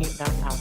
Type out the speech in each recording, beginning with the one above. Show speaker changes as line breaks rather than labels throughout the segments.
mute now.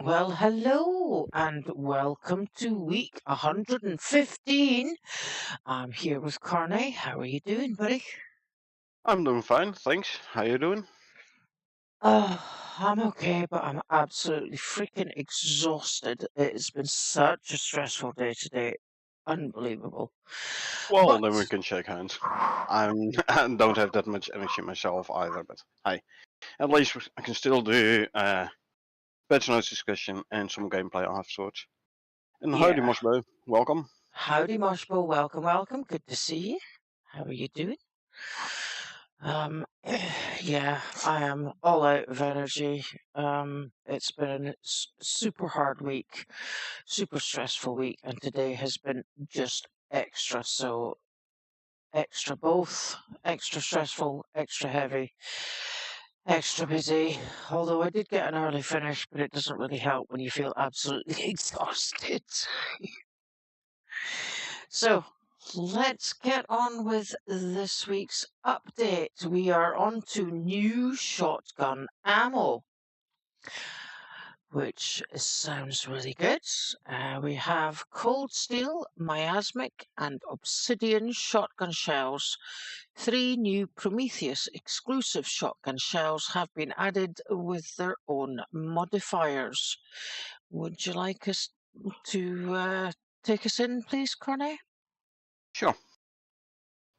Well, hello and welcome to week 115. I'm here with Carney. How are you doing, buddy?
I'm doing fine, thanks. How you doing?
I'm okay, but I'm absolutely freaking exhausted. It's been such a stressful day today. Unbelievable.
Well,
But
then we can shake hands. I don't have that much energy myself either, but hey, at least I can still do patch notes discussion and some gameplay afterwards. And howdy,
yeah.
Mosbo, welcome.
Howdy, Moshbo. Welcome, welcome. Good to see you. How are you doing? Yeah, I am all out of energy. It's been a super hard week, super stressful week, and today has been just extra. So extra both, extra stressful, extra heavy, extra busy. Although I did get an early finish, but it doesn't really help when you feel absolutely exhausted. So let's get on with this week's update. We are on to new shotgun ammo, which sounds really good. We have cold steel, miasmic, and obsidian shotgun shells. 3 new Prometheus exclusive shotgun shells have been added with their own modifiers. Would you like us to take us in, please, Corne?
Sure.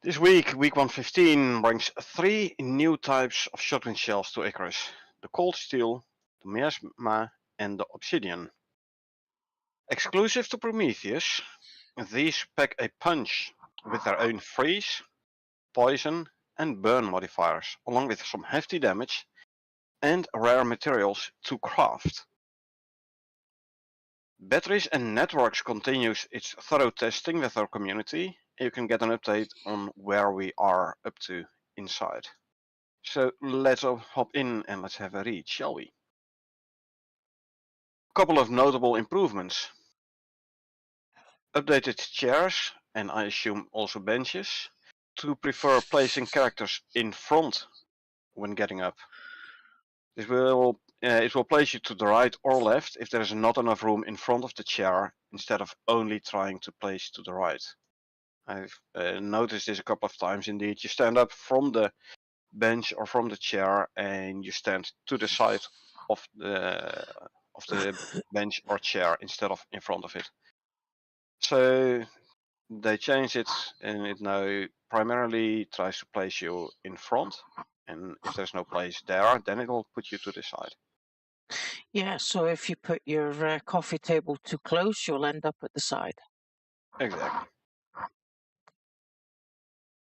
This week, week 115, brings 3 new types of shotgun shells to Icarus. The cold steel, the miasma, and the obsidian. Exclusive to Prometheus, these pack a punch with their own freeze, poison, and burn modifiers, along with some hefty damage and rare materials to craft. Batteries and Networks continues its thorough testing with our community. You can get an update on where we are up to inside. So let's hop in and let's have a read, shall we? Couple of notable improvements. Updated chairs, and I assume also benches, to prefer placing characters in front when getting up. This will it will place you to the right or left if there is not enough room in front of the chair, instead of only trying to place to the right. I've noticed this a couple of times indeed. You stand up from the bench or from the chair and you stand to the side of the bench or chair instead of in front of it. So they changed it, and it now primarily tries to place you in front, and if there's no place there, then it will put you to the side.
Yeah, so if you put your coffee table too close, you'll end up at the side.
Exactly.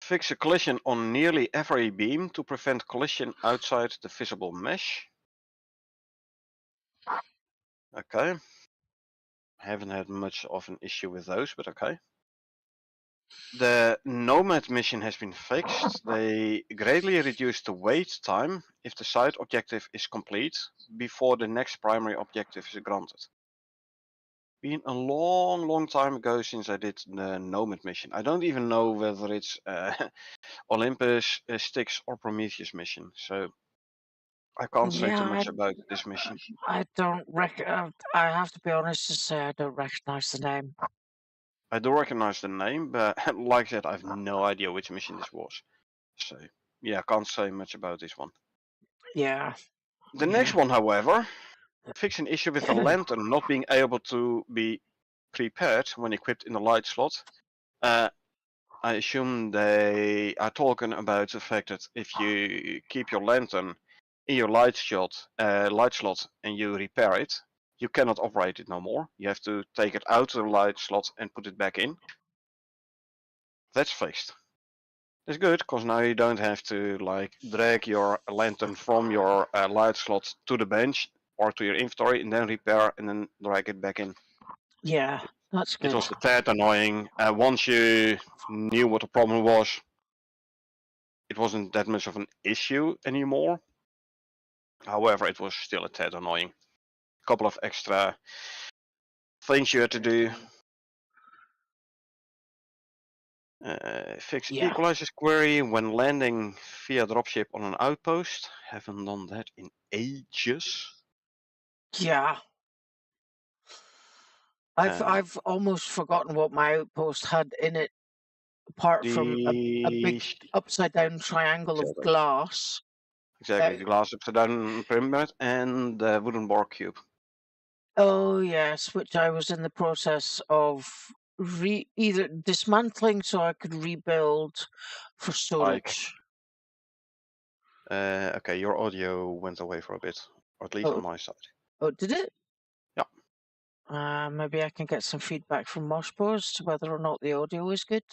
Fix a collision on nearly every beam to prevent collision outside the visible mesh. Okay. Haven't had much of an issue with those, but okay. The Nomad mission has been fixed. They greatly reduced the wait time if the side objective is complete before the next primary objective is granted. Been a long time ago since I did the Nomad mission. I don't even know whether it's Olympus, Styx, or Prometheus mission, so I can't say too
Yeah,
much about this mission.
I don't I have to be honest and say I don't recognize the name.
I do recognize the name, but like I said, I have no idea which mission this was. So yeah, I can't say much about this one.
Yeah.
The next one, however, fix an issue with the lantern not being able to be prepared when equipped in the light slot. I assume they are talking about the fact that if you keep your lantern in your light slot, and you repair it, you cannot operate it no more. You have to take it out of the light slot and put it back in. That's fixed. That's good, because now you don't have to like drag your lantern from your light slot to the bench or to your inventory and then repair and then drag it back in.
Yeah, that's
It
good.
was a tad annoying. Once you knew what the problem was, it wasn't that much of an issue anymore. However, it was still a tad annoying. A couple of extra things you had to do. Fix
Yeah.
equalizer's query when landing via dropship on an outpost. Haven't done that in ages.
Yeah. I've almost forgotten what my outpost had in it, apart from a big
The
upside down triangle of
exactly,
glass.
exactly the glass upside down pyramid and the wooden bar cube.
Oh yes, which I was in the process of either dismantling so I could rebuild for
Like,
storage.
okay, your audio went away for a bit, or at least on
Oh,
my side.
oh, did it?
Yeah,
Maybe I can get some feedback from Moshpo as to whether or not the audio is good.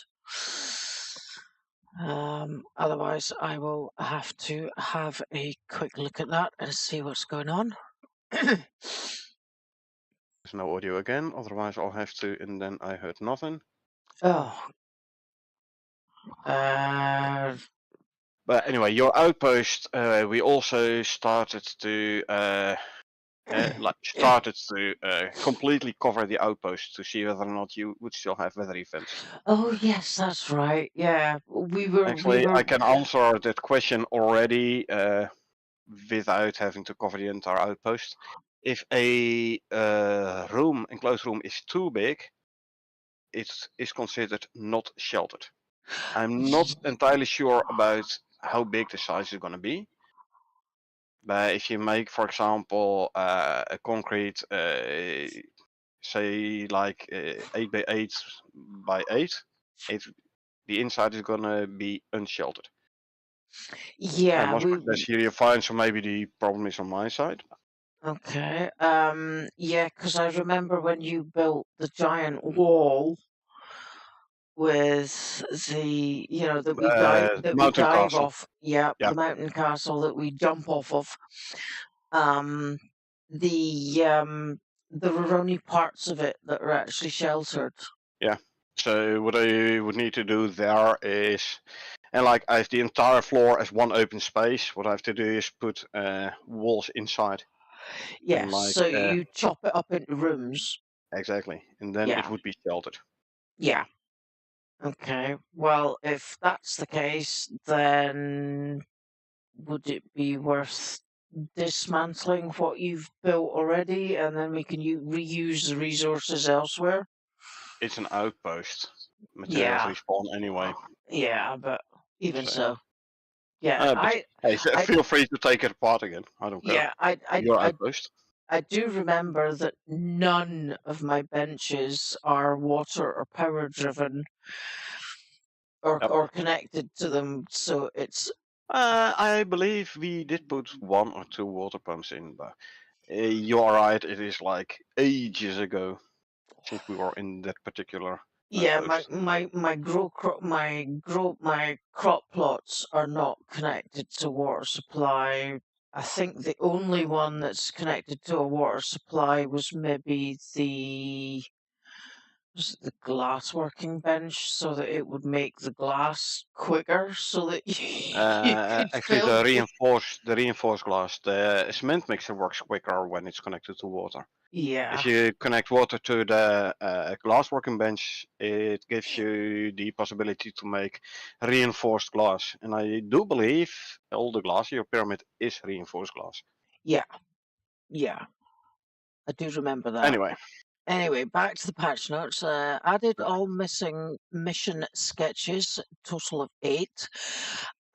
Otherwise, I will have to have a quick look at that and see what's going on.
there's no audio again. Otherwise, I'll have to, and then I heard nothing.
Oh, uh,
But anyway, your outpost. We also started to completely cover the outpost to see whether or not you would still have weather events.
oh yes, that's right. Yeah, we
Actually,
were.
I can answer that question already without having to cover the entire outpost. If a enclosed room is too big, it is considered not sheltered. I'm not entirely sure about how big the size is going to be. But if you make, for example, a concrete, say like 8 by 8 by 8, the inside is going to be unsheltered. I
Yeah,
must
we.
that's here you find, so maybe the problem is on my side.
Okay. Yeah, because I remember when you built the giant wall with the, that we
Mountain
dive
castle.
off. Yeah,
Yeah,
the mountain castle that we jump off of. Um, the there were only parts of it that are actually sheltered.
yeah. So what I would need to do there is, and like I have the entire floor as one open space. What I have to do is put walls inside, and
Yes,
like
so you chop it up into rooms.
exactly, and then it
Yeah,
would be sheltered.
yeah. Okay. Well, if that's the case, then would it be worth dismantling what you've built already, and then we can reuse the resources elsewhere.
It's an outpost. Materials
Yeah,
respawn anyway.
yeah, but even
So yeah.
so, yeah,
But hey,
I,
feel free to take it apart again. I don't care.
yeah,
Your outpost.
I do remember that none of my benches are water or power driven
Yep.
or connected to them, so it's
I believe we did put 1 or 2 water pumps in, but you are right. It is like ages ago since we were in that particular
yeah.
outpost.
My crop plots are not connected to water supply. I think the only one that's connected to a water supply was maybe the glass working bench, so that it would make the glass quicker, so that you could
Actually,
fill the.
the reinforced glass, the cement mixer works quicker when it's connected to water. If
Yeah,
you connect water to the glass working bench, it gives you the possibility to make reinforced glass. And I do believe all the glass in your pyramid is reinforced glass.
yeah, yeah. I do remember that.
Anyway,
Anyway, back to the patch notes. Added
uh,
all missing mission sketches, total of 8,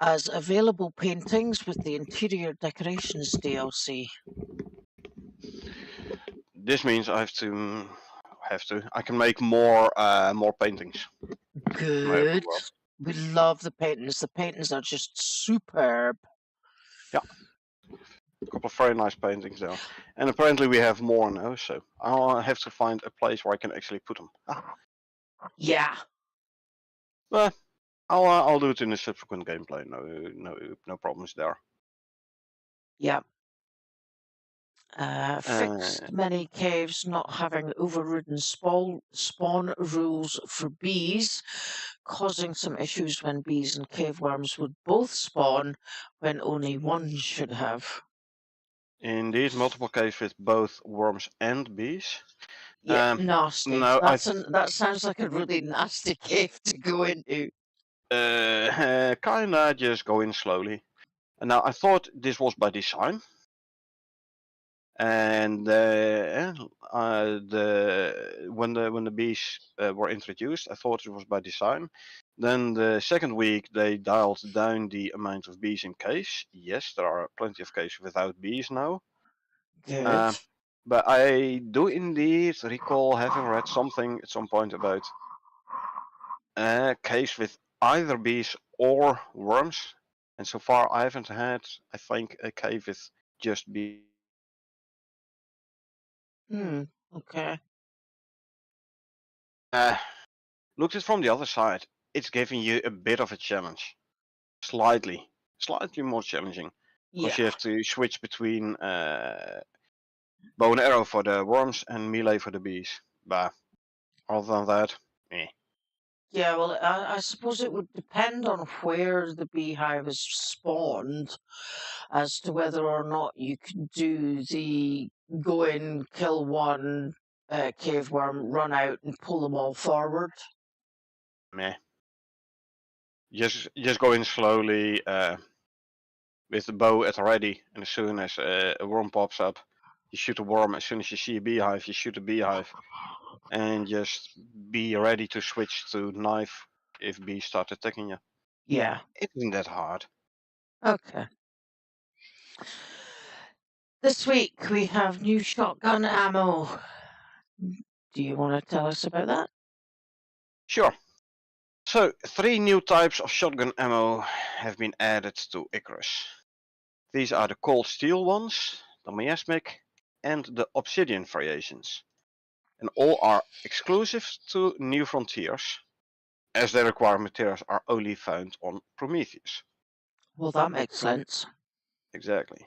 as available paintings with the interior decorations DLC.
this means I I can make more paintings in my open
Good.
world.
We love the paintings. The paintings are just superb.
Yeah, a couple of very nice paintings there. And apparently we have more now, so I'll have to find a place where I can actually put them.
Yeah,
But I'll do it in a subsequent gameplay. No problems there.
yeah.
Uh,
Fixed many caves not having overridden spawn rules for bees, causing some issues when bees and cave worms would both spawn when only one should have.
Indeed, multiple caves with both worms and bees.
Yeah, nasty.
No,
That sounds like a really nasty cave to go into.
kinda just go in slowly. And now I thought this was by design, and when the bees were introduced, I thought it was by design. Then the second week they dialed down the amount of bees in caves. Yes, there are plenty of caves without bees now.
Good.
Uh, but I do indeed recall having read something at some point about caves with either bees or worms. And so far, I haven't had, I think, a cave with just bees.
Okay.
Uh, Looked at it from the other side, it's giving you a bit of a challenge. Slightly more challenging. Because
Yeah.
you have to switch between bow and arrow for the worms and melee for the bees. But other than that, eh.
Yeah, well, I suppose it would depend on where the beehive is spawned as to whether or not you can do the go in, kill one cave worm, run out, and pull them all forward.
Meh. Just go in slowly with the bow at ready, and as soon as a worm pops up, you shoot a worm. As soon as you see a beehive, you shoot a beehive, and just be ready to switch to knife if bees start attacking you.
Yeah.
It isn't that hard.
Okay. This week we have new shotgun ammo. Do you want to tell us about that?
Sure. So, 3 new types of shotgun ammo have been added to Icarus. These are the cold steel ones, the miasmic, and the obsidian variations. And all are exclusive to New Frontiers, as their required materials are only found on Prometheus.
Well, that makes sense.
Exactly.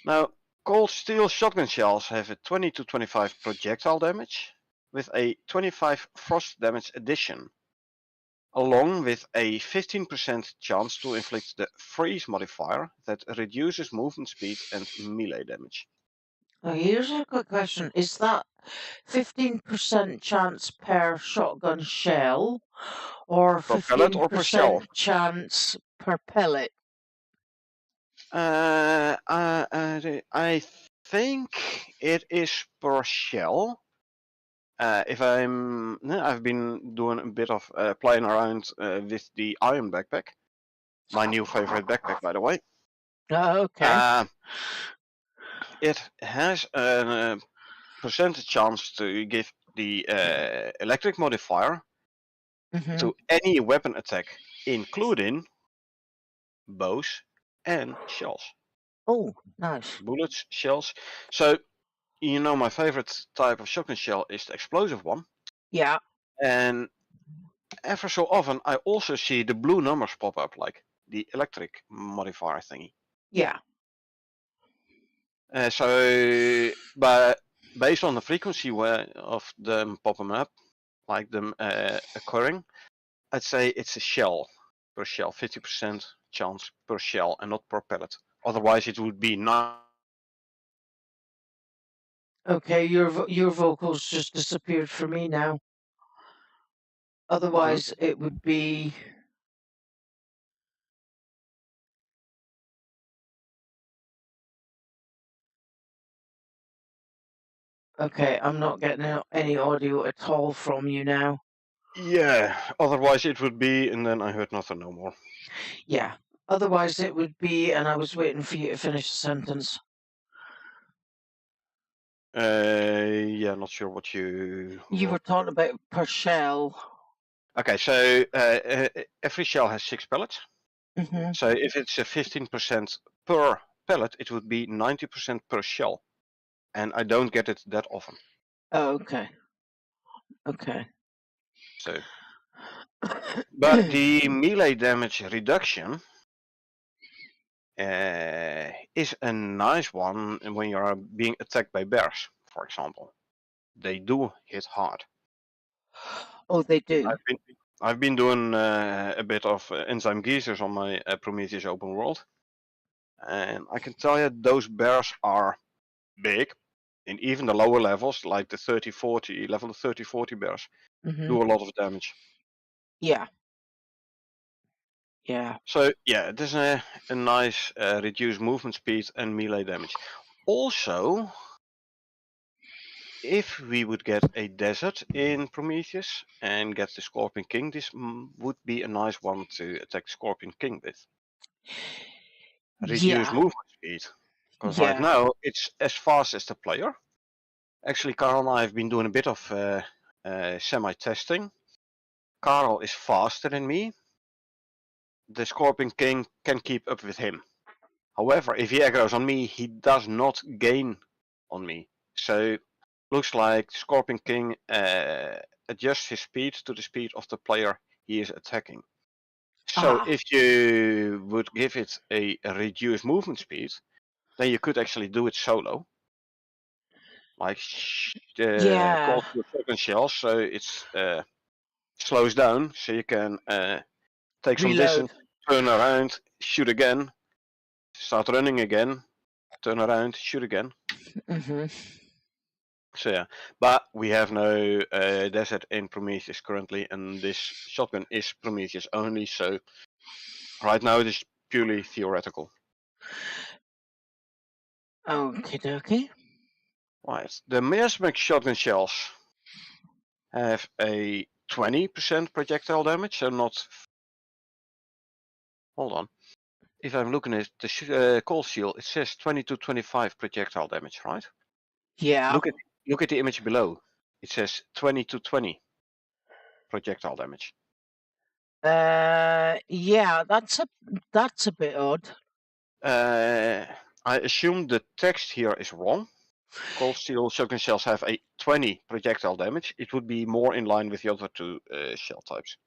Now, cold steel shotgun shells have a 20 to 25 projectile damage, with a 25 frost damage addition, along with a 15% chance to inflict the freeze modifier that reduces movement speed and melee damage.
Now, here's a quick question. Is that 15% chance per shotgun shell or
Per pellet or per shell?
15% chance per pellet?
I think it is per shell. I've been doing a bit of playing around with the iron backpack, my new favorite backpack, by the way.
Okay.
It has a percentage chance to give the electric modifier
Mm-hmm.
to any weapon attack, including bows and shells.
Oh, nice.
Bullets, shells. So, you know, my favorite type of shotgun shell is the explosive one.
Yeah.
And ever so often, I also see the blue numbers pop up, like the electric modifier thingy.
Yeah.
But based on the frequency of them popping up, like them occurring, I'd say it's a shell per shell, 50% chance per shell and not per pellet. Otherwise, it would be not.
Okay, your vocals just disappeared for me now. Otherwise, it would be. Okay, I'm not getting any audio at all from you now.
Yeah, otherwise it would be, and then I heard nothing no more.
Yeah. Otherwise, it would be, and I was waiting for you to finish the sentence.
Yeah, not sure what you.
You were talking about per shell.
Okay, so every shell has 6 pellets.
Mm-hmm.
So if it's a 15% per pellet, it would be 90% per shell, and I don't get it that often.
Oh, okay. Okay.
So, but the melee damage reduction is a nice one when you are being attacked by bears, for example. They do hit hard.
Oh, they do.
I've been doing a bit of enzyme geysers on my Prometheus open world, and I can tell you those bears are big, and even the lower levels, like the 30-40 level 30-40 bears,
Mm-hmm.
do a lot of damage.
Yeah. Yeah.
So yeah, it is a nice reduced movement speed and melee damage. Also, if we would get a desert in Prometheus and get the Scorpion King, this would be a nice one to attack Scorpion King with. Reduce
Yeah.
movement speed. Because right
Yeah.
now it's as fast as the player. Actually, Carl and I have been doing a bit of semi-testing. Carl is faster than me. The Scorpion King can keep up with him. However, if he aggroes on me, he does not gain on me. So, looks like Scorpion King adjusts his speed to the speed of the player he is attacking. So,
Ah.
if you would give it a reduced movement speed, then you could actually do it solo. Like
Yeah.
call to shotgun shells, so it's slows down, so you can take some
Reload.
distance, turn around, shoot again, start running again, turn around, shoot again.
Mm-hmm.
So yeah, but we have no desert in Prometheus currently, and this shotgun is Prometheus only. So right now it is purely theoretical.
Okie dokie.
Right, the Miasmac shotgun shells have a 20% projectile damage, so not. Hold on. If I'm looking at the cold shield, it says 20 to 25 projectile damage, right?
Yeah.
Look at the image below. It says 20 to 20 projectile damage.
Yeah, that's a bit odd.
I assume the text here is wrong. Cold steel shotgun shells have a 20 projectile damage. It would be more in line with the other two shell types.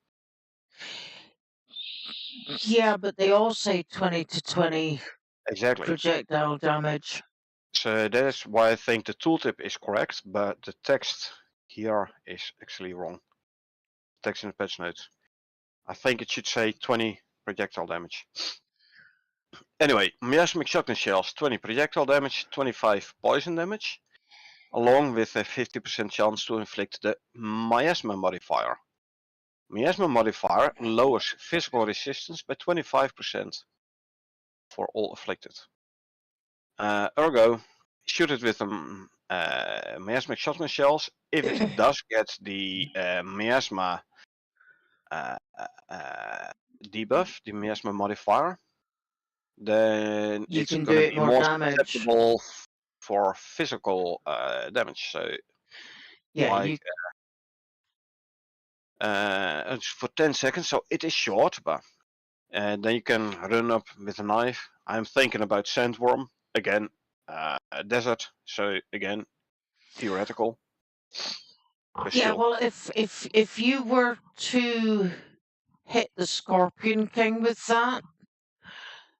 Yeah, but they all say 20 to 20
Exactly.
projectile damage.
So that's why I think the tooltip is correct, but the text here is actually wrong. Text in the patch notes. I think it should say 20 projectile damage. Anyway, miasmic shotgun shells, 20 projectile damage, 25 poison damage, along with a 50% chance to inflict the miasma modifier. Miasma modifier lowers physical resistance by 25%. for all afflicted. Ergo, shoot it with miasmic shotgun shells. If it does get the miasma debuff, the miasma modifier, then
You
it's
can do
going to
it
be
more
more
damage.
susceptible for physical damage. So,
Yeah,
like, it's for 10 seconds, so it is short, but then you can run up with a knife. I'm thinking about sandworm again, desert. So again, theoretical. But
yeah.
still,
Well, if you were to hit the Scorpion King with that,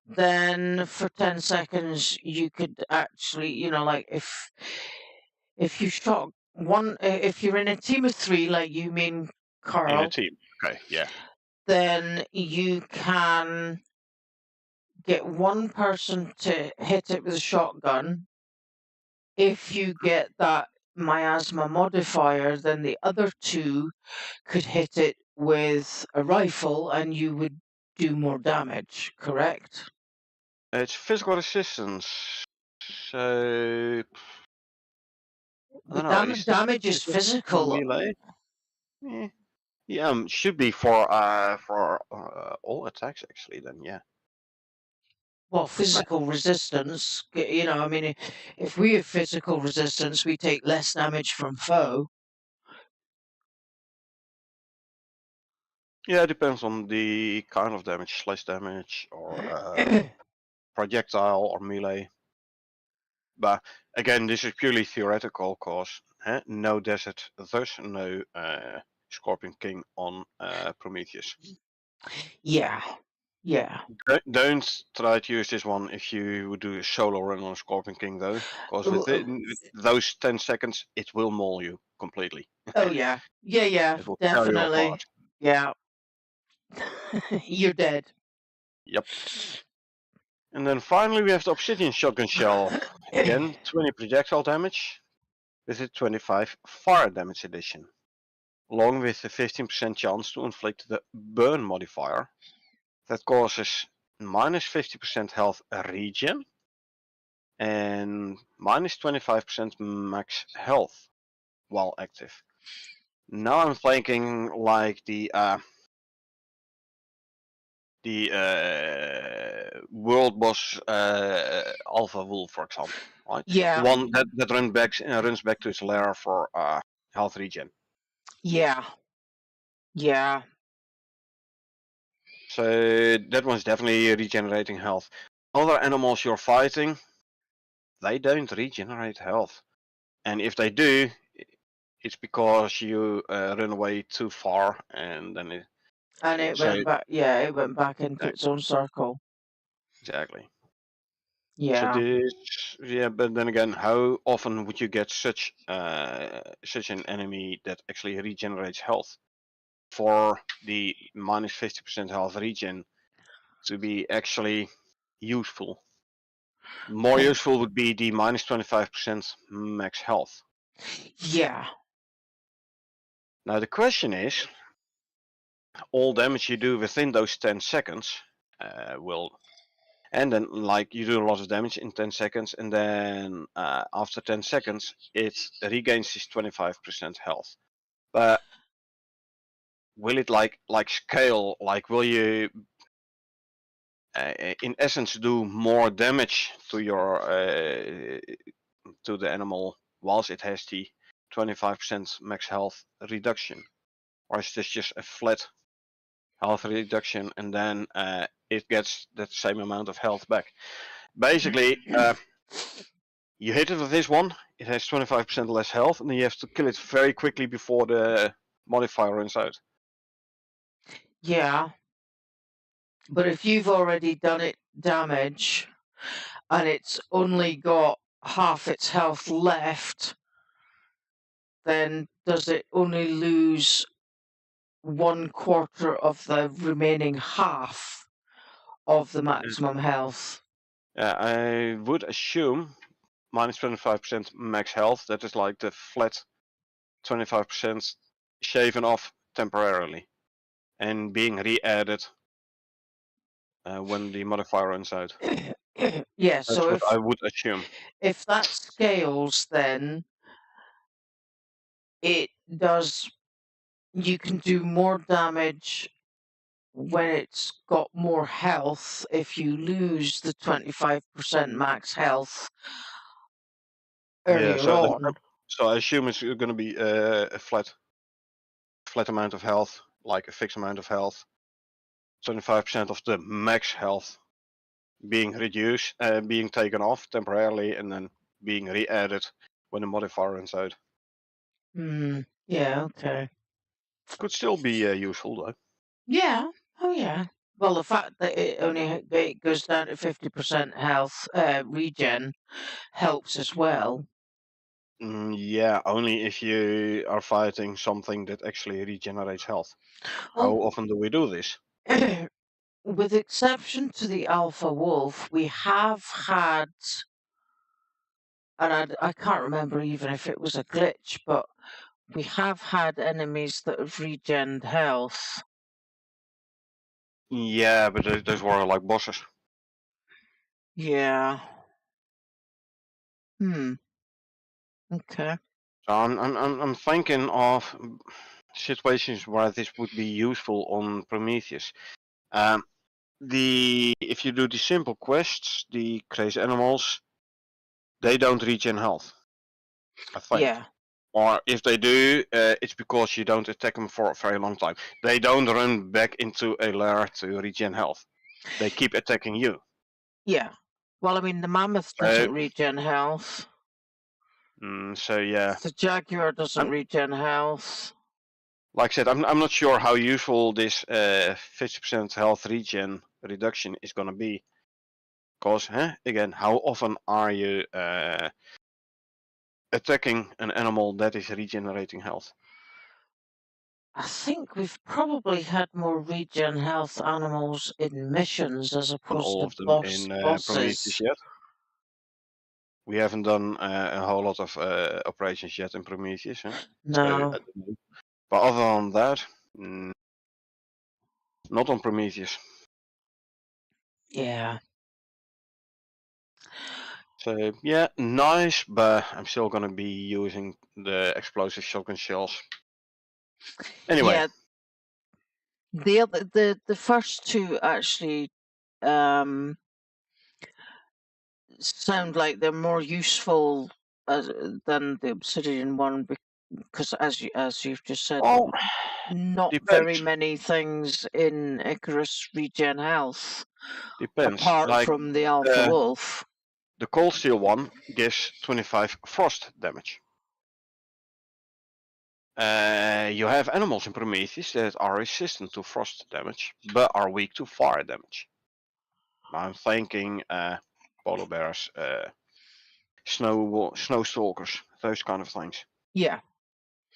then for 10 seconds you could actually, like if you shot one, if you're in a team of 3, like you mean,
in a
Carl,
team. Okay, yeah.
then you can get one person to hit it with a shotgun. If you get that miasma modifier, then the other 2 could hit it with a rifle and you would do more damage, correct?
It's physical resistance. So I don't
But
know.
damage is
Is it for
physical.
melee? Eh, yeah, should be for all attacks actually. Then yeah.
Well,
Right.
physical resistance, I mean, if we have physical resistance, we take less damage from foe.
Yeah, it depends on the kind of damage, slash damage or projectile or melee. But again, this is purely theoretical, cause no desert, thus no Scorpion King on Prometheus.
Yeah, yeah.
Don't try to use this one if you would do a solo run on Scorpion King though, because with those 10 seconds, it will maul you completely.
Oh, yeah. Yeah, yeah,
It will tear you
definitely.
apart.
Yeah. You're dead.
Yep. And then finally we have the Obsidian Shotgun Shell. Again, 20 projectile damage with a 25 fire damage addition, along with a 15% chance to inflict the burn modifier that causes minus 50% health regen and minus 25% max health while active. Now I'm thinking like the world boss Alpha Wolf, for example, right? The
Yeah,
one that runs back to its lair for health regen.
yeah, yeah.
So that one's definitely regenerating health. Other animals you're fighting, they don't regenerate health, and if they do, it's because you run away too far, and then it.
And it
So
went back, yeah, it went back into its own circle.
exactly. So
Yeah.
this, yeah, but then again, how often would you get such an enemy that actually regenerates health for the minus 50% health regen to be actually useful? More useful would be the minus 25% max health.
Yeah.
Now the question is, all damage you do within those 10 seconds will, and then like you do a lot of damage in 10 seconds, and then after 10 seconds it regains this 25% health. But will it like scale? Like will you in essence do more damage to your to the animal whilst it has the 25% max health reduction, or is this just a flat health reduction and then it gets that same amount of health back? Basically, you hit it with this one, it has 25% less health, and then you have to kill it very quickly before the modifier runs out.
Yeah. But if you've already done it damage and it's only got half its health left, then does it only lose 1/4 of the remaining half of the maximum health?
I would assume minus 25% max health, that is like the flat 25% shaven off temporarily and being re-added when the modifier runs out.
Yeah,
That's
so
what I would assume.
if that scales, then it does. You can do more damage when it's got more health. If you lose the 25% max health
Yeah,
earlier on.
so I assume it's going to be a flat amount of health, like a fixed amount of health. 25% of the max health being reduced, being taken off temporarily, and then being re-added when the modifier runs out.
Yeah, okay.
Could still be useful though.
Yeah. Oh, yeah. Well, the fact that it goes down to 50% health regen helps as well.
Yeah, only if you are fighting something that actually regenerates health. How
Well,
often do we do this?
with exception to the alpha wolf, we have had, and I can't remember even if it was a glitch, but we have had enemies that have regened health.
Yeah, but those were like bosses.
Yeah. Okay.
So I'm thinking of situations where this would be useful on Prometheus. Um, if you do the simple quests, the crazy animals, they don't regen health, I think.
Yeah.
Or if they do, it's because you don't attack them for a very long time. They don't run back into a lair to regen health. They keep attacking you.
Yeah. Well, I mean, the mammoth
So,
doesn't regen health.
so yeah.
The jaguar doesn't
I'm,
regen health.
like I said, I'm not sure how useful this 50% health regen reduction is going to be. Because, again, how often are you attacking an animal that is regenerating health?
I think we've probably had more regen health animals in missions as
Not
opposed
all
to
of them in Prometheus
bosses.
yet. We haven't done a whole lot of operations yet in Prometheus, so I
No.
don't know. But other than that, not on Prometheus.
Yeah.
So yeah, nice, but I'm still gonna be using the explosive shotgun shells. Anyway,
Yeah. The first two actually um sound like they're more useful than the obsidian one because as you've just said,
well,
not very
depends.
many things in Icarus regen health
Depends.
apart
Like
from the alpha
the
wolf.
the cold steel one gives 25 frost damage. You have animals in Prometheus that are resistant to frost damage, but are weak to fire damage. I'm thinking polar bears, snow stalkers, those kind of things.
Yeah.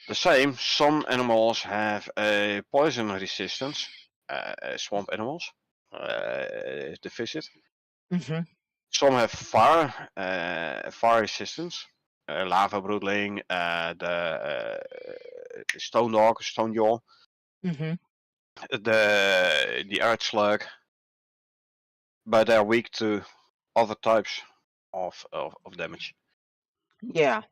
The same, some animals have a poison resistance, swamp animals, to visit.
Mm-hmm.
Some have fire resistance, lava broodling, the stone dog, stone jaw,
Mm-hmm.
the earth slug, but they're weak to other types of damage.
Yeah.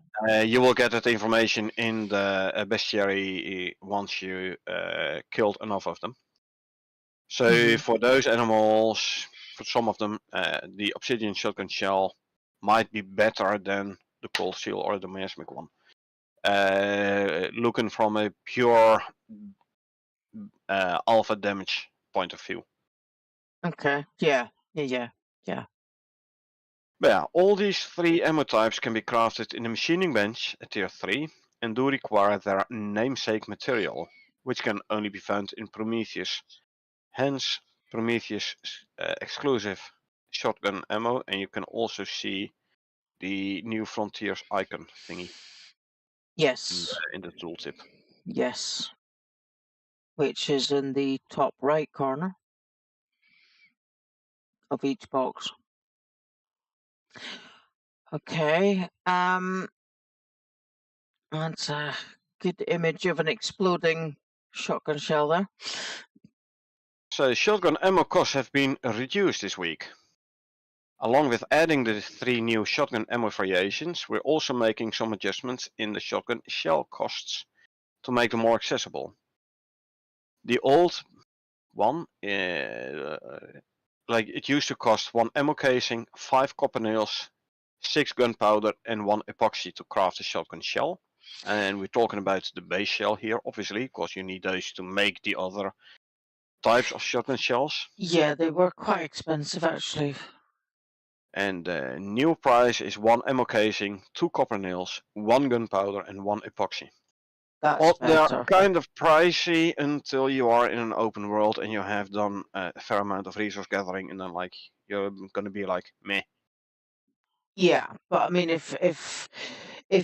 You will get that information in the bestiary once you killed enough of them. So
Mm-hmm.
for those animals, for some of them, the obsidian shotgun shell might be better than the cold steel or the miasmic one. Looking from a pure alpha damage point of view.
Okay. Yeah. Yeah.
But yeah, all these three ammo types can be crafted in the machining bench at tier 3 and do require their namesake material, which can only be found in Prometheus. Hence, Prometheus exclusive shotgun ammo, and you can also see the New Frontiers icon thingy
Yes.
in the tooltip.
Yes. Which is in the top right corner of each box. Okay. That's a good image of an exploding shotgun shell there.
So shotgun ammo costs have been reduced this week. Along with adding the 3 new shotgun ammo variations, we're also making some adjustments in the shotgun shell costs to make them more accessible. The old one, like it used to cost 1 ammo casing, 5 copper nails, 6 gunpowder and 1 epoxy to craft a shotgun shell. And we're talking about the base shell here, obviously, because you need those to make the other types of shotgun shells.
Yeah, they were quite expensive actually.
And the new price is 1 ammo casing, 2 copper nails, 1 gunpowder and 1 epoxy.
That's
Well, they are
better.
kind of pricey until you are in an open world and you have done a fair amount of resource gathering, and then like you're gonna be like meh.
Yeah, but I mean, if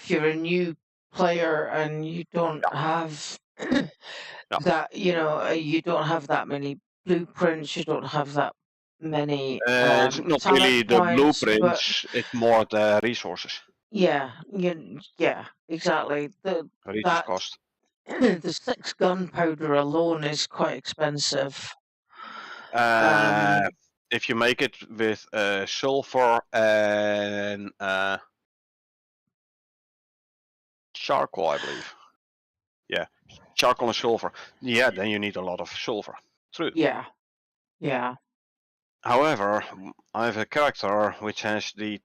you're a new player and you don't have
Yeah.
that, you don't have that many blueprints, you don't have that many
It's not really
talent
the
points, but
blueprints; it's more the resources,
yeah, yeah, exactly.
resource
That
cost.
the 6 gunpowder alone is quite expensive.
Uh, if you make it with sulfur and charcoal, I believe. Yeah, charcoal and sulfur. Yeah, then you need a lot of sulfur. True.
Yeah, yeah.
However, I have a character which has the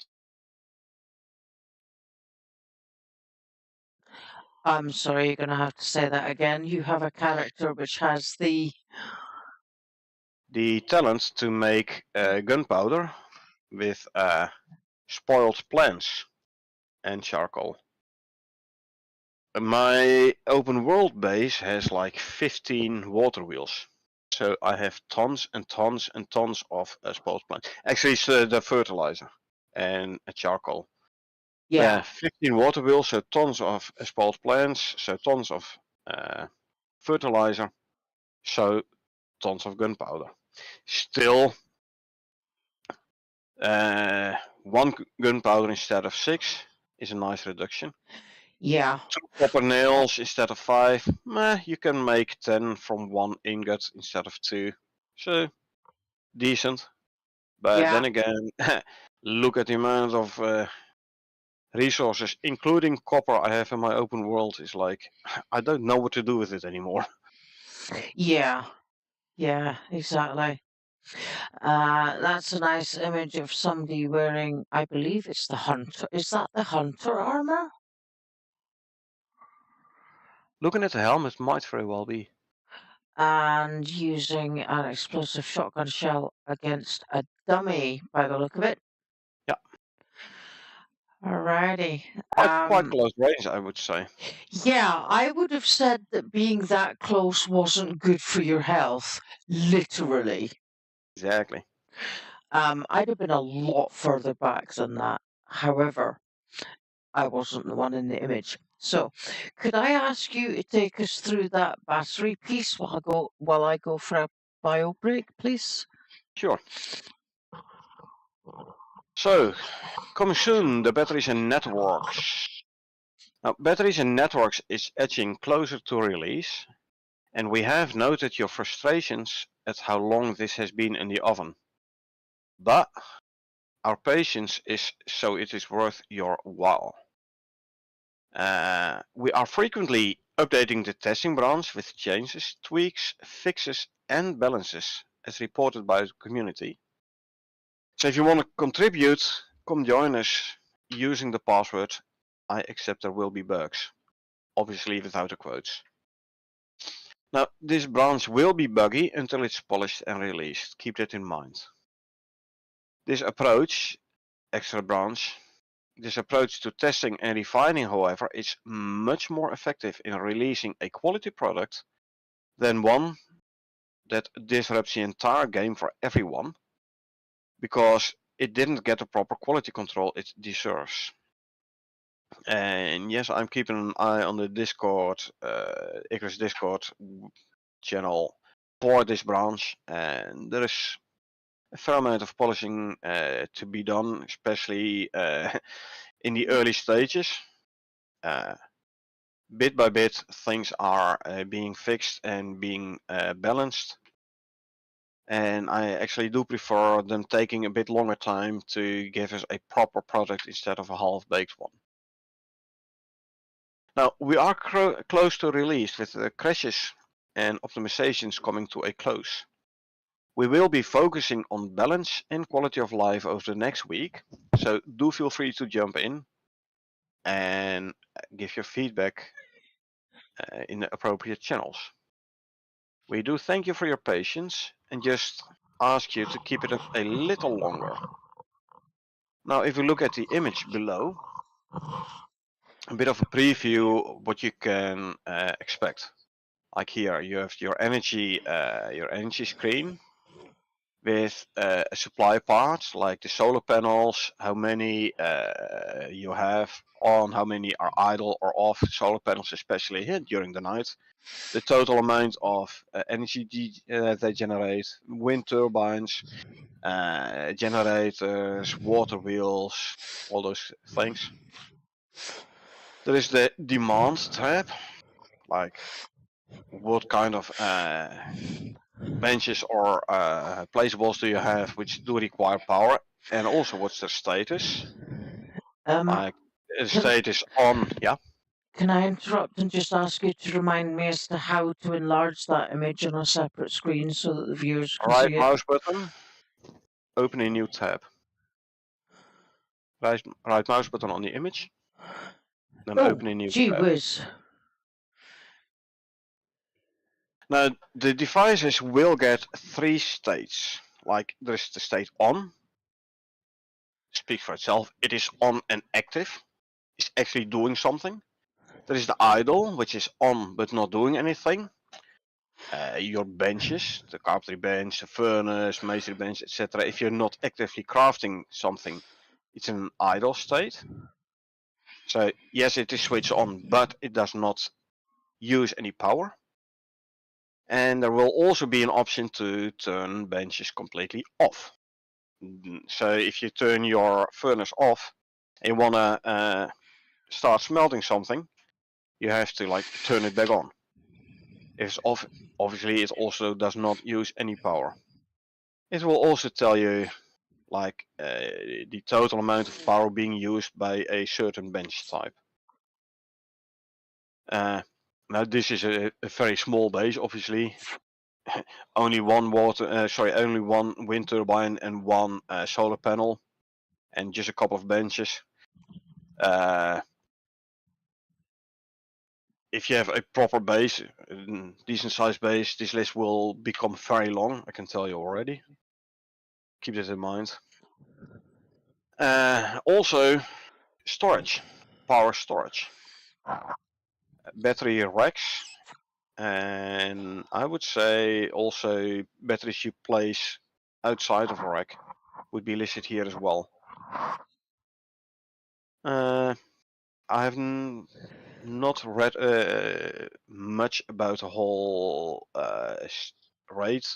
I'm sorry, you're gonna have to say that again. You have a character which has the
talent to make gunpowder with spoiled plants and charcoal. My open world base has like 15 water wheels. So I have tons and tons and tons of spoiled plants. Actually, it's the fertilizer and charcoal.
yeah,
15 water wheels, so tons of spoiled plants, so tons of fertilizer, so tons of gunpowder. Still, 1 gunpowder instead of 6 is a nice reduction.
yeah,
2 copper nails instead of 5. You can make 10 from 1 ingot instead of 2. So, decent. But
yeah.
then again, look at the amount of resources, including copper, I have in my open world. Is like, I don't know what to do with it anymore.
Yeah, yeah, exactly. That's a nice image of somebody wearing, I believe it's the hunter. Is that the hunter armor?
Looking at the helmet might very well be.
And using an explosive shotgun shell against a dummy by the look of it.
Yeah,
Alrighty.
quite close range, I would say.
Yeah, I would have said that being that close wasn't good for your health, literally.
Exactly.
I'd have been a lot further back than that. However, I wasn't the one in the image. So, could I ask you to take us through that battery piece while I go for a bio break, please?
Sure. So, coming soon, the batteries and networks. Now, batteries and networks is edging closer to release, and we have noted your frustrations at how long this has been in the oven. But our patience is so it is worth your while. We are frequently updating the testing branch with changes, tweaks, fixes, and balances as reported by the community. So if you want to contribute, come join us using the password I accept there will be bugs, obviously without the quotes. Now, this branch will be buggy until it's polished and released. Keep that in mind. This approach, extra branch, this approach to testing and refining, however, is much more effective in releasing a quality product than one that disrupts the entire game for everyone because it didn't get the proper quality control it deserves. And yes, I'm keeping an eye on the Discord, Icarus Discord channel for this branch, and there is a fair amount of polishing to be done, especially in the early stages. Bit by bit, things are being fixed and being balanced. And I actually do prefer them taking a bit longer time to give us a proper product instead of a half-baked one. Now, we are close to release with the crashes and optimizations coming to a close. We will be focusing on balance and quality of life over the next week, so do feel free to jump in and give your feedback in the appropriate channels. We do thank you for your patience and just ask you to keep it up a little longer. Now, if we look at the image below, a bit of a preview what you can expect. Like here, you have your energy screen with supply parts like the solar panels, how many you have on, how many are idle or off, solar panels especially here during the night, the total amount of energy they generate, wind turbines, generators, water wheels, all those things. There is the demand tab, like what kind of benches or placeables do you have which do require power, and also what's their status. Like
Can,
status on, yeah.
can I interrupt and just ask you to remind me as to how to enlarge that image on a separate screen so that the viewers can
Right
see it?
mouse button, open a new tab. Right mouse button on the image, then
Oh,
open a new
gee
tab.
whiz.
Now the devices will get 3 states. Like there's the state on, speaks for itself. It is on and active. It's actually doing something. There is the idle, which is on but not doing anything. Your benches, the carpentry bench, the furnace, masonry bench, etc. If you're not actively crafting something, it's in an idle state. So yes, it is switched on, but it does not use any power. And there will also be an option to turn benches completely off. So if you turn your furnace off and you wanna start smelting something, you have to like turn it back on. If it's off, obviously it also does not use any power. It will also tell you like the total amount of power being used by a certain bench type. Now this is a very small base, obviously. Only one only one wind turbine and one solar panel, and just a couple of benches. If you have a proper base, a decent sized base, this list will become very long. I can tell you already. Keep this in mind. Also, storage, power storage, battery racks, and I would say also batteries you place outside of a rack would be listed here as well. I have not read much about the whole state/rate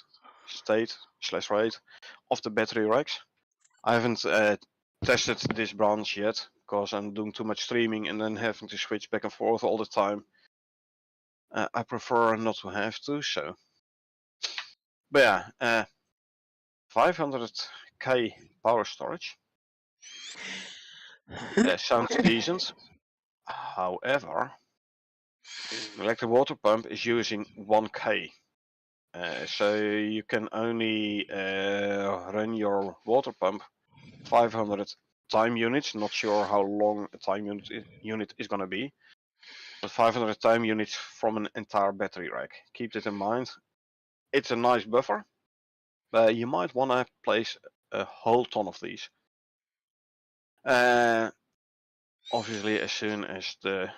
of the battery racks. I haven't tested this branch yet because I'm doing too much streaming and then having to switch back and forth all the time. I prefer not to have to, so. But yeah, 500k power storage sounds decent. However, the electric water pump is using 1k. So you can only run your water pump 500 time units. Not sure how long a time unit is going to be, but 500 time units from an entire battery rack. Keep that in mind. It's a nice buffer, but you might want to place a whole ton of these. Obviously, as soon as the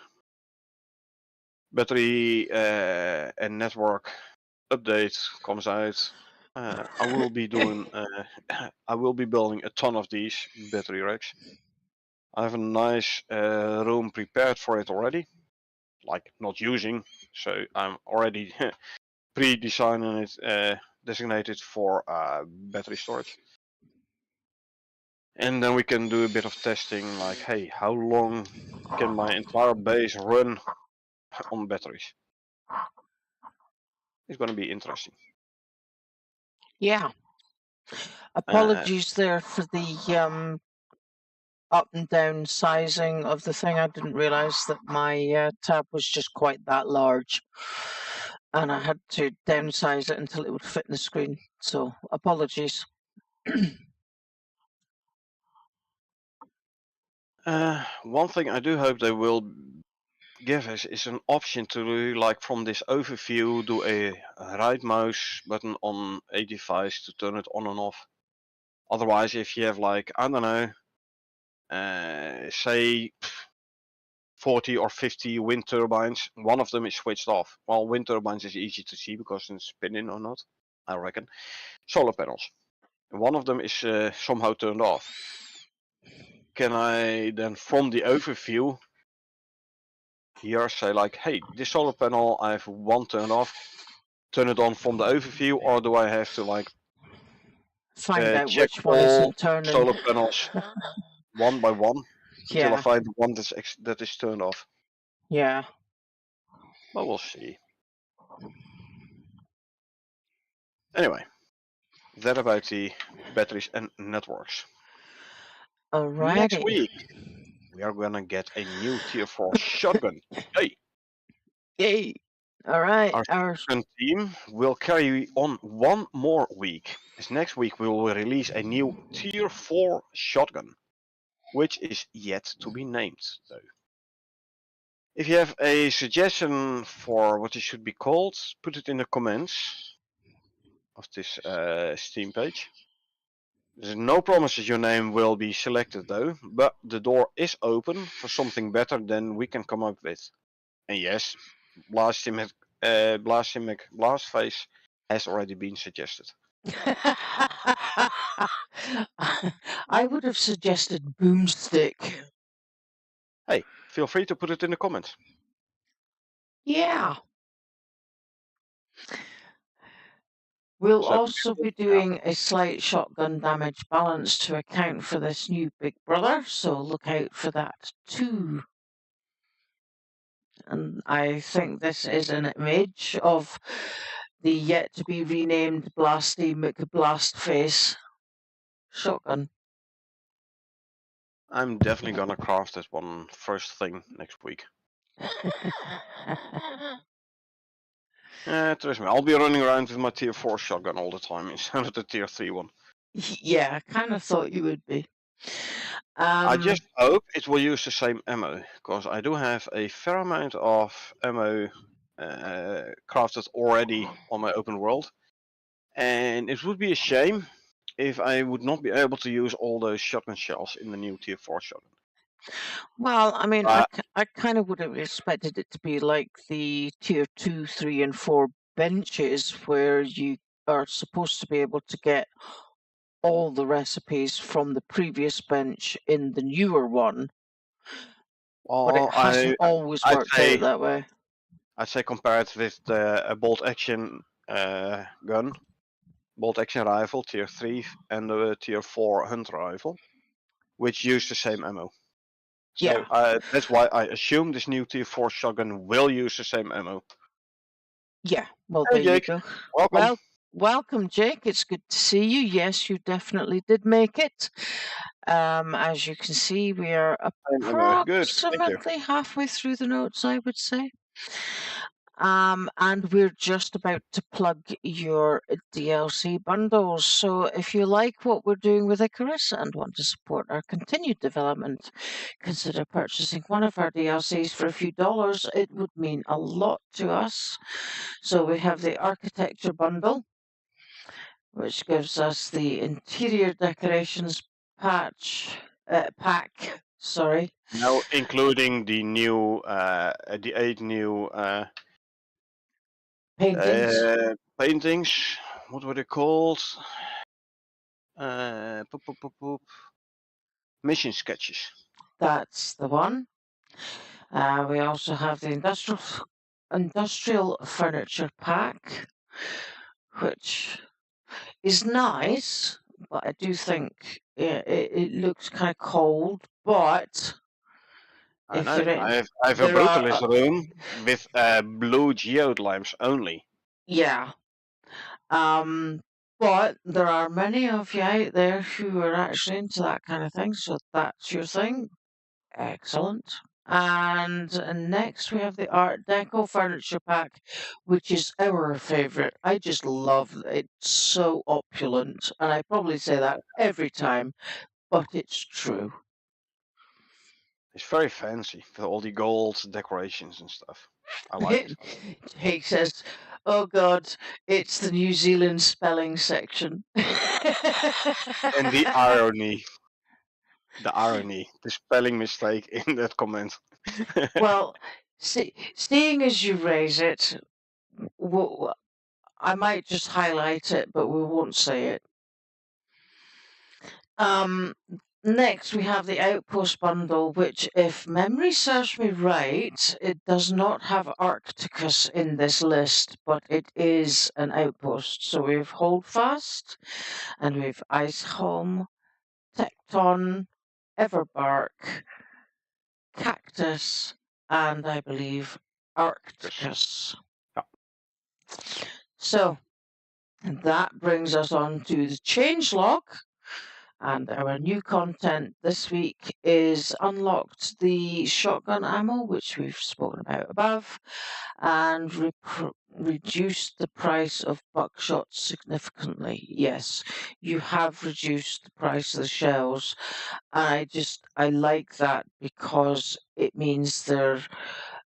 battery and network update comes out, I will be doing. I will be building a ton of these battery racks. I have a nice room prepared for it already, like not using, so I'm already pre-designing it, designated for battery storage. And then we can do a bit of testing, like, hey, how long can my entire base run on batteries? It's going to be interesting.
Yeah. Apologies there for the up and down sizing of the thing. I didn't realise that my tab was just quite that large, and I had to downsize it until it would fit in the screen. So apologies.
One thing I do hope they will give us is an option to do, like, from this overview, do a right mouse button on a device to turn it on and off. Otherwise, if you have, like, I don't know, say 40 or 50 wind turbines, one of them is switched off. Well, wind turbines is easy to see because it's spinning or not, I reckon. Solar panels. One of them is somehow turned off. Can I then, from the overview, here say, like, hey, this solar panel, I have one turned off, turn it on from the overview, or do I have to, like,
Find out
check
which one
all
isn't turning.
solar panels one by one until I
Yeah,
find the one that is turned off?
yeah.
But we'll see. Anyway, that about the batteries and networks. Next
Alrighty.
week, we are gonna get a new tier 4 shotgun. Hey,
Yay. Alright.
our shotgun team will carry on one more week, as next week we will release a new tier 4 shotgun, which is yet to be named, though. If you have a suggestion for what it should be called, put it in the comments of this Steam page. There's no promises your name will be selected though, but the door is open for something better than we can come up with. And yes, Blastimic Blastface has already been suggested.
I would have suggested boomstick.
Hey, feel free to put it in the comments.
Yeah. We'll
So,
also be doing a slight shotgun damage balance to account for this new big brother, so look out for that too. And I think this is an image of the yet to be renamed Blasty McBlastface shotgun.
I'm definitely gonna craft that one first thing next week. Trust me, I'll be running around with my tier 4 shotgun all the time instead of the tier 3 one.
Yeah, I kind of thought you would be.
I just hope it will use the same ammo, because I do have a fair amount of ammo crafted already on my open world, and it would be a shame if I would not be able to use all those shotgun shells in the new tier 4 shotgun.
Well, I mean,
Uh,
I kind of would have expected it to be like the tier 2, 3, and 4 benches where you are supposed to be able to get all the recipes from the previous bench in the newer one, but it
well,
hasn't always
I'd
worked
say
out that way.
I'd say compare it with the bolt action gun, bolt action rifle tier 3, and the tier 4 hunt rifle, which use the same ammo. So
Yeah,
that's why I assume this new tier 4 shotgun will use the same ammo.
yeah. Well,
Hey
there you
Jake,
go.
welcome.
Well, welcome, Jake. It's good to see you. Yes, you definitely did make it. As you can see, we are
Same ammo. Good, thank you.
approximately halfway through the notes, I would say. And we're just about to plug your DLC bundles. So if you like what we're doing with Icarus and want to support our continued development, consider purchasing one of our DLCs for a few dollars. It would mean a lot to us. So we have the architecture bundle, which gives us the interior decorations pack. Sorry.
Now including the new, the 8 new
Paintings.
paintings. What were they called? Poop, poop, poop, poop. Mission sketches.
That's the one. We also have the industrial furniture pack, which is nice, but I do think it looks kind of cold. But
I
if
know.
you're in,
I have a
there are
brutalist room with blue geode lamps only.
yeah. Um, But there are many of you out there who are actually into that kind of thing, so that's your thing. Excellent. And next we have the Art Deco furniture pack, which is our favourite. I just love it. It's so opulent, and I probably say that every time, but it's true.
It's very fancy with all the gold decorations and stuff. I like it.
Jake says, "Oh God, it's the New Zealand spelling section."
And the spelling mistake in that comment.
Well, seeing as you raise it, I might just highlight it, but we won't say it. Um, Next, we have the Outpost bundle, which, if memory serves me right, it does not have Arcticus in this list, but it is an outpost. So we've Holdfast, and we've Iceholm, Tecton, Everbark, Cactus, and I believe Arcticus.
Yeah.
So that brings us on to the changelog. And our new content this week is unlocked the shotgun ammo, which we've spoken about above, and reduced the price of buckshot significantly. Yes, you have reduced the price of the shells. I like that because it means they're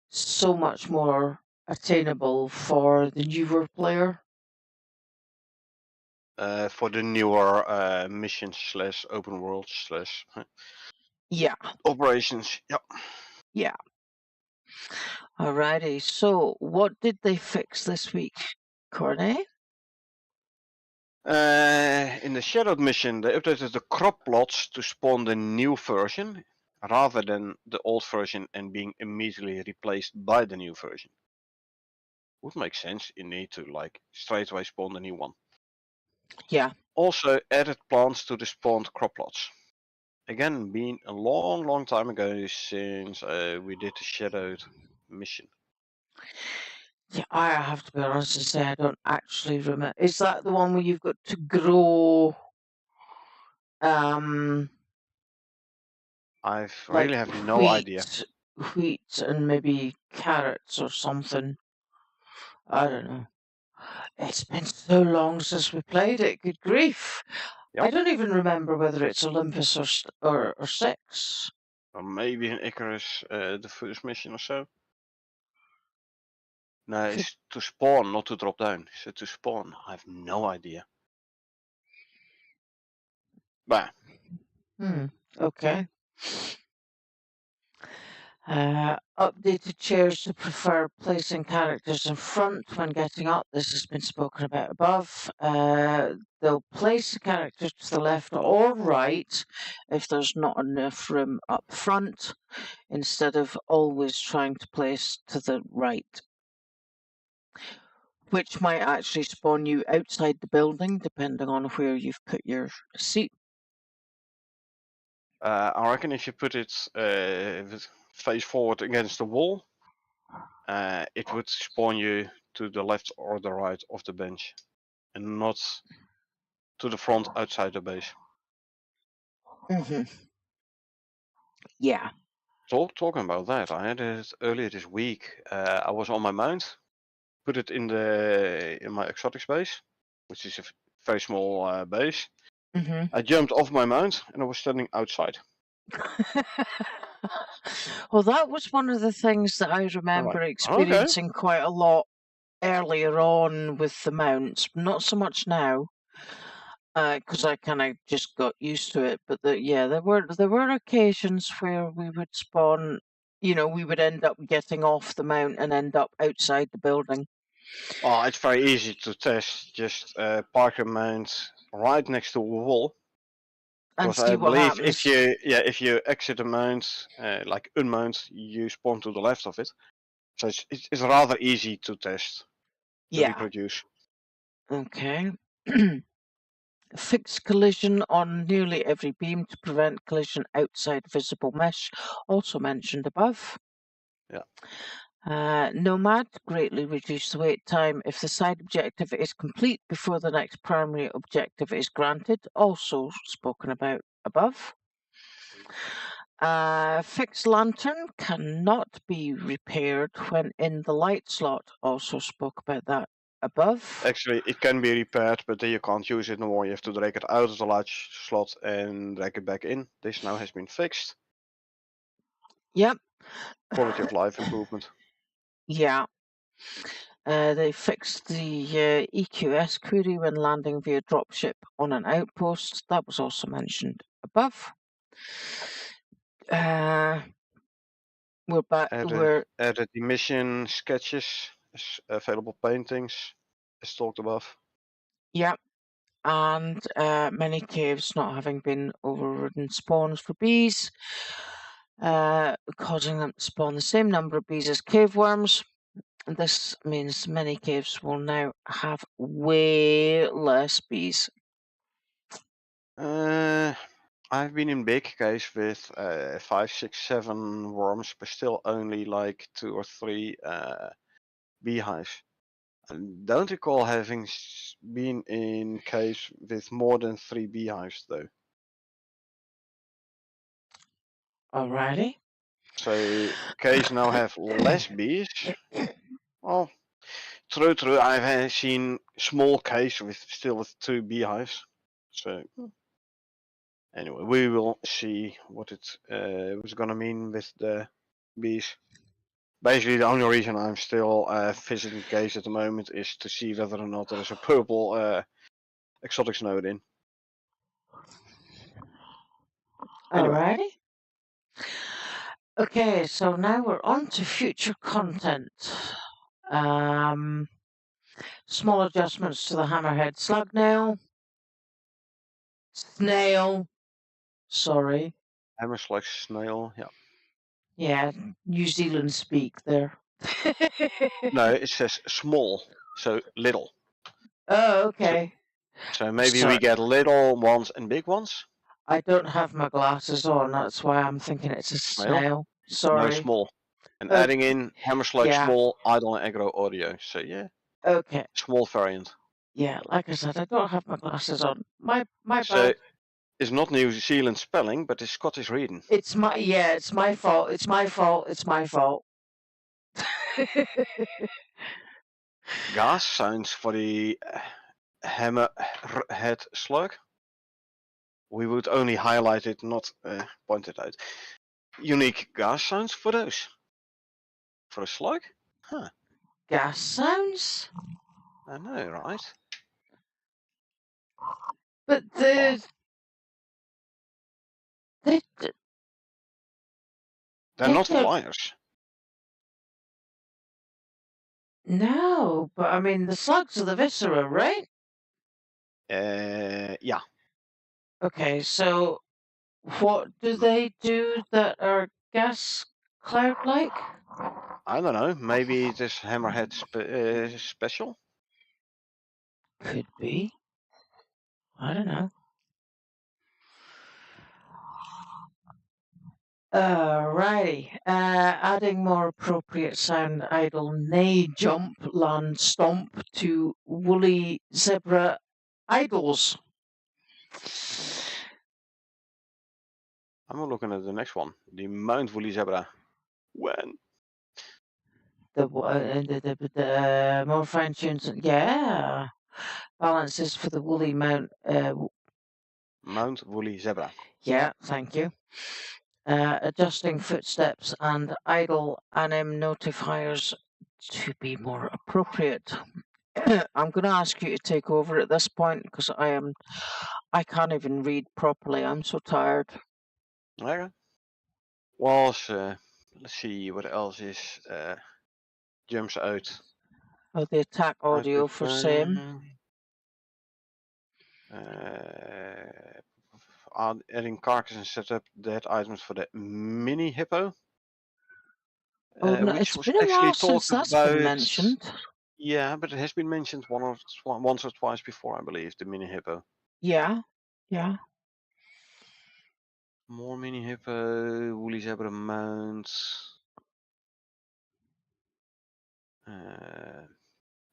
so much more attainable for the newer player.
For the newer missions slash open world slash
Yeah,
operations. Yep.
yeah. Alrighty, so what did they fix this week, Cornet?
In the Shadowed mission, they updated the crop plots to spawn the new version rather than the old version and being immediately replaced by the new version. Would make sense. You need to like straight away spawn the new one.
Yeah.
Also added plants to the spawned crop plots. Again, been a long time ago since we did the Shadowed mission.
Yeah, I have to be honest and say I don't actually remember. Is that the one where you've got to grow um
I
like
really have no idea.
wheat and maybe carrots or something? I don't know. It's been so long since we played it. Good grief! I
Yep.
don't even remember whether it's Olympus or Styx.
Or maybe in Icarus, the first mission or so. No,
Could,
it's to spawn, not to drop down. So to spawn, I have no idea. But
okay. Updated chairs to prefer placing characters in front when getting up. This has been spoken about above. They'll place the characters to the left or right if there's not enough room up front, instead of always trying to place to the right, which might actually spawn you outside the building depending on where you've put your seat.
I reckon if you put it face forward against the wall, it would spawn you to the left or the right of the bench, and not to the front outside the base.
Mm-hmm. Yeah.
Talking about that, I had it earlier this week. I was on my mount, put it in my exotics base, which is a very small base.
Mm-hmm.
I jumped off my mount and I was standing outside.
Well, that was one of the things that I
I'm
remember
like, okay.
experiencing quite a lot earlier on with the mounts. Not so much now, because I kind of just got used to it. But yeah, there were occasions where we would spawn. We would end up getting off the mount and end up outside the building.
Oh, it's very easy to test. Just park your mount right next to a wall.
And
Because I
see what
believe
happens.
if you exit a mount, like unmount, you spawn to the left of it. So it's rather easy to test, to
Yeah.
reproduce.
Okay. Fixed collision on nearly every beam to prevent collision outside visible mesh, also mentioned above.
Yeah.
Nomad, greatly reduce the wait time if the side objective is complete before the next primary objective is granted, also spoken about above. Fixed lantern cannot be repaired when in the light slot, also spoke about that above.
Actually, it can be repaired, but then you can't use it no more. You have to drag it out of the large slot and drag it back in. This now has been fixed.
Yep.
Quality of life improvement.
Yeah. They fixed the EQS query when landing via dropship on an outpost. That was also mentioned above. We're back.
Added the mission sketches, available paintings, as talked above.
Yep. And many caves not having been overridden spawns for bees, causing them to spawn the same number of bees as cave worms. And this means many caves will now have way less bees.
I've been in big caves with 5, 6, 7 worms, but still only like 2 or 3 beehives. I don't recall having been in caves with more than 3 beehives though.
Alrighty.
So caves now have less bees. Well, true. I've seen small caves with still with 2 beehives. So anyway, we will see what it was gonna mean with the bees. Basically, the only reason I'm still visiting caves at the moment is to see whether or not there is a purple exotic node in. Anyway.
Alrighty. Okay, so now we're on to future content. Small adjustments to the hammerhead slug nail. Snail. Sorry.
Hammer slash snail, yeah.
Yeah, New Zealand speak there.
No, it says small, so little.
Oh, okay.
So maybe
Sorry.
we get little ones and big ones.
I don't have my glasses on, that's why I'm thinking it's a snail.
No,
Sorry.
small. And
Okay.
adding in hammer slash
Yeah.
small, idle and aggro audio. So yeah,
Okay.
small variant.
Yeah, like I said, I don't have my glasses on. My
So
bad.
it's not New Zealand spelling, but it's Scottish reading.
It's my fault. It's my fault.
Gas sounds for the hammerhead slug. We would only highlight it, not point it out. Unique gas sounds for those. For a slug? Huh.
Gas sounds?
I know, right?
But they're
not
don't-
flyers.
No, but I mean the slugs are the viscera, right?
Yeah.
Okay, so what do they do that are gas cloud-like?
I don't know. Maybe it is hammerhead special.
Could be. I don't know. Alrighty. Adding more appropriate sound idle neigh jump land stomp to woolly zebra idols.
I'm looking at the next one. The Mount Woolly Zebra. When?
The more fine tunes. Yeah. Balances for the woolly mount.
Mount Woolly Zebra.
Yeah, thank you. Adjusting footsteps and idle anim notifiers to be more appropriate. I'm going to ask you to take over at this point because I can't even read properly. I'm so tired.
Okay. Was let's see what else is jumps out.
Oh, the attack audio for same.
Adding carcass and setup dead items for the mini hippo.
Oh, no,
Which
it's
was
been a
actually
while since
talked
that's
about.
been mentioned.
Yeah, but it has been mentioned once or twice before, I believe, the mini hippo.
Yeah, yeah.
More mini hippo, woolly zebra mounts.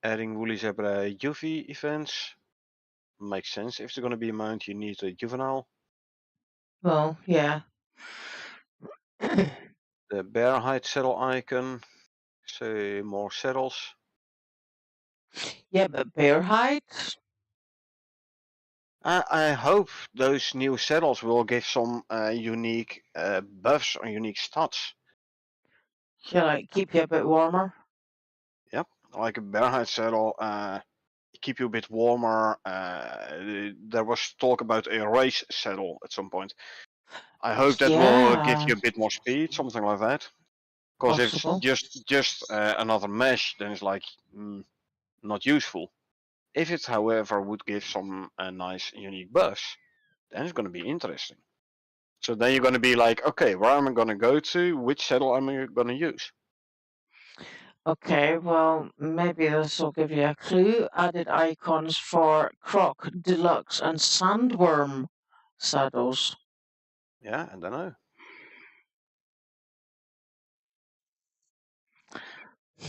Adding Woolly Zebra UV events makes sense. If they're going to be a mount, you need a juvenile.
Well, yeah.
The bear hide saddle icon, so more saddles.
Yeah, but bear hide?
I hope those new saddles will give some unique buffs or unique stats.
Yeah, like keep you a bit warmer.
Yep, like a bear hide saddle, keep you a bit warmer. There was talk about a race saddle at some point. I hope that will give
Yeah,
you a bit more speed, something like that. Because if
possible.
it's just another mesh, then it's like not useful. If it, however, would give some nice unique buffs, then it's going to be interesting. So then you're going to be like, okay, where am I going to go to? Which saddle am I going to use?
Okay, well, maybe this will give you a clue. Added icons for Croc, Deluxe, and Sandworm saddles.
Yeah, I don't know.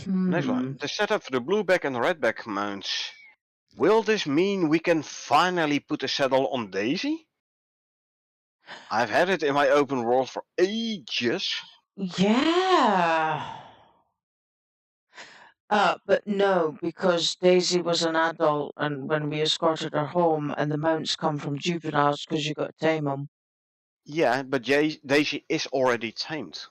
Next one. The setup for the blueback and redback mounts. Will this mean we can finally put a saddle on Daisy? I've had it in my open world for ages.
Yeah. But no, because Daisy was an adult, and when we escorted her home, and the mounts come from juveniles because you got to tame them.
Yeah, but Daisy is already tamed.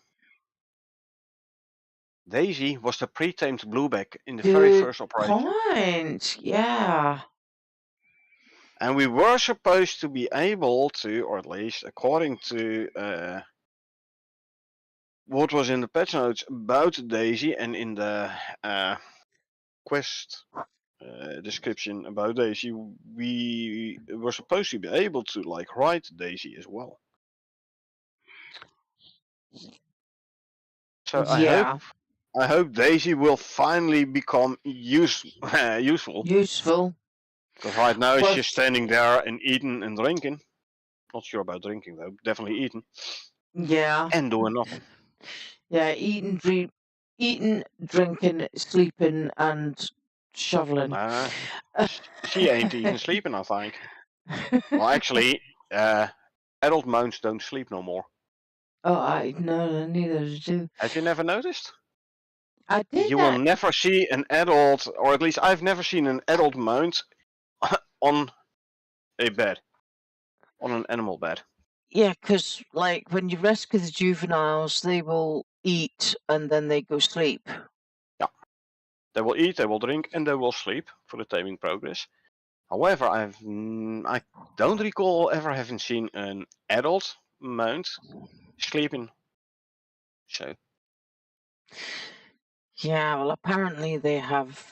Daisy was the pre-tamed blueback in the very
Good
first operation.
point. Yeah.
And we were supposed to be able to, or at least according to what was in the patch notes about Daisy and in the quest description about Daisy, we were supposed to be able to like ride Daisy as well. So
Yeah.
I hope Daisy will finally become useful.
Useful.
Because right now
But
she's standing there and eating and drinking. Not sure about drinking though. Definitely eating
yeah.
and doing nothing.
Yeah, eating, drinking, sleeping, and shoveling.
She ain't even sleeping, I think. Well, actually, adult mounts don't sleep no more.
Oh, I no, neither do.
Have you never noticed?
I did
You will
that.
never see an adult, or at least I've never seen an adult mount on a bed, on an animal bed.
Yeah, because like when you rescue the juveniles, they will eat and then they go sleep.
Yeah, they will eat, they will drink, and they will sleep for the taming progress. However, I don't recall ever having seen an adult mount sleeping. So
Yeah, well, apparently they have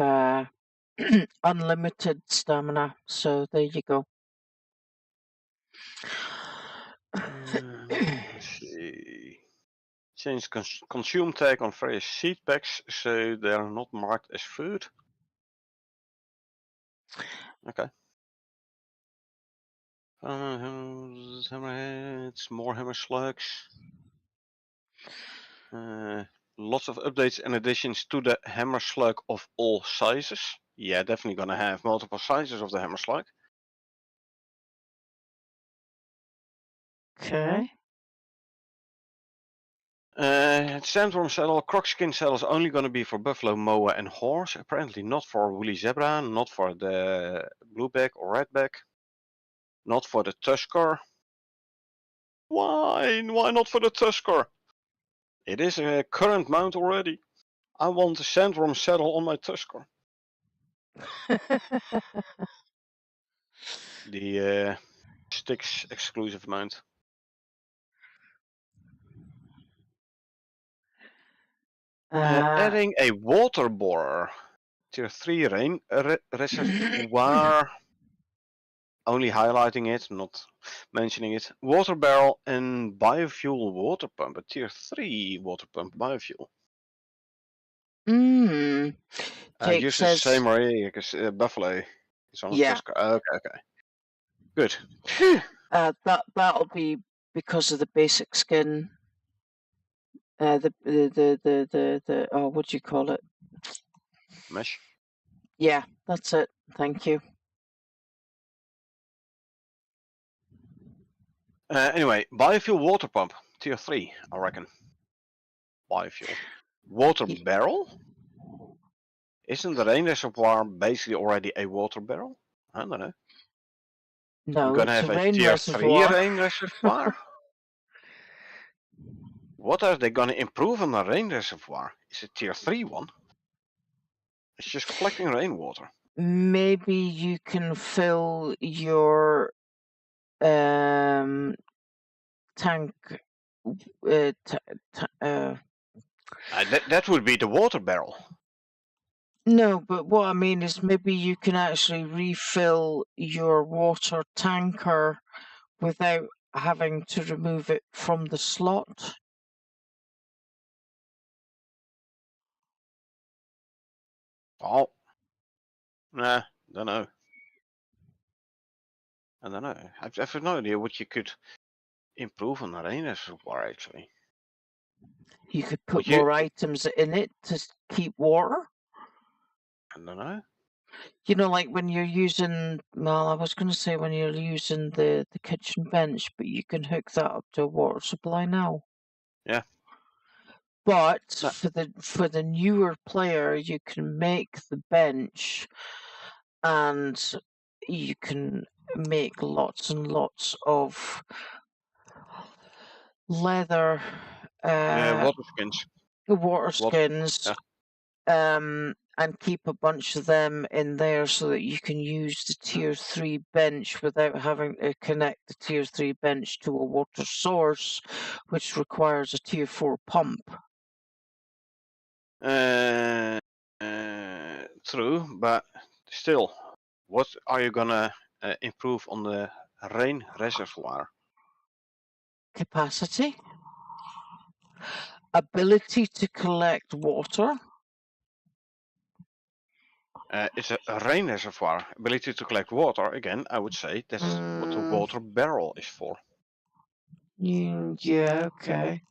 unlimited stamina. So there you go.
let's see. Change consume tag on various seed packs so they are not marked as food. Okay. Hammerheads, more hammer slugs. Lots of updates and additions to the hammer slug of all sizes. Yeah, definitely gonna have multiple sizes of the hammer slug.
Okay.
Sandworm saddle, crocskin saddle is only gonna be for buffalo, moa, and horse. Apparently not for woolly zebra, not for the blueback or redback, not for the tusker. Why? Why not for the tusker? It is a current mount already. I want a sandworm saddle on my tusker. The styx exclusive mount. Adding a water borer. Tier 3 rain reservoir. Only highlighting it, not mentioning it. Water barrel and biofuel water pump. A tier 3 water pump biofuel.
Jake
Use the
says,
same array as Buffalo. It's on a
yeah,
tusker. Okay. Good.
that'll be because of the basic skin. The oh, what do you call it?
mesh.
Yeah, that's it. Thank you.
Anyway, biofuel water pump, tier 3, I reckon. Biofuel. Water barrel? Isn't the rain reservoir basically already a water barrel? I don't know. We're
No,
gonna
it's
have
a
a
rain
tier 3
reservoir.
rain reservoir? What are they gonna improve on the rain reservoir? Is it tier 3 one? It's just collecting rainwater.
Maybe you can fill your tank.
That would be the water barrel.
No, but what I mean is maybe you can actually refill your water tanker without having to remove it from the slot.
Oh. Nah, don't know. I don't know. I've no idea what you could improve on the rain reservoir actually.
You could put
Would you?
more items in it to keep water.
I don't know.
You know, like when you're using, well, I was going to say when you're using the kitchen bench, but you can hook that up to a water supply now.
Yeah.
But
No.
for the newer player, you can make the bench, and you can make lots and lots of leather,
Water skins.
water
Water.
skins, and keep a bunch of them in there so that you can use the tier 3 bench without having to connect the tier 3 bench to a water source, which requires a tier 4 pump.
True, but still, what are you gonna improve on the rain reservoir?
Capacity, ability to collect water.
It's a rain reservoir. Ability to collect water, again, I would say that's what the water barrel is for.
Yeah, okay.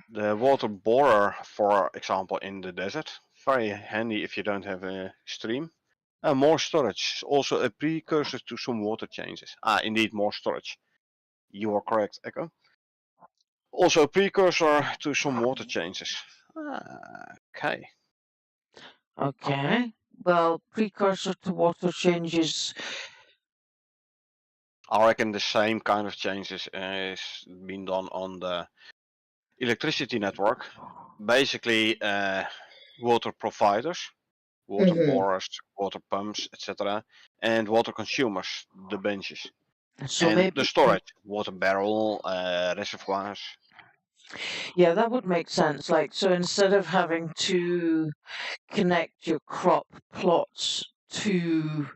The water borer, for example, in the desert, very handy if you don't have a stream. More storage, also a precursor to some water changes. Indeed, more storage. You are correct, Echo. Also a precursor to some water changes. Okay.
Okay. Well, precursor to water changes.
I reckon the same kind of changes is been done on the electricity network. Basically, water providers, water borers, water pumps, etc., and water consumers, the benches,
So
and the
maybe,
storage, water barrel, reservoirs.
yeah, that would make sense. Like, so instead of having to connect your crop plots to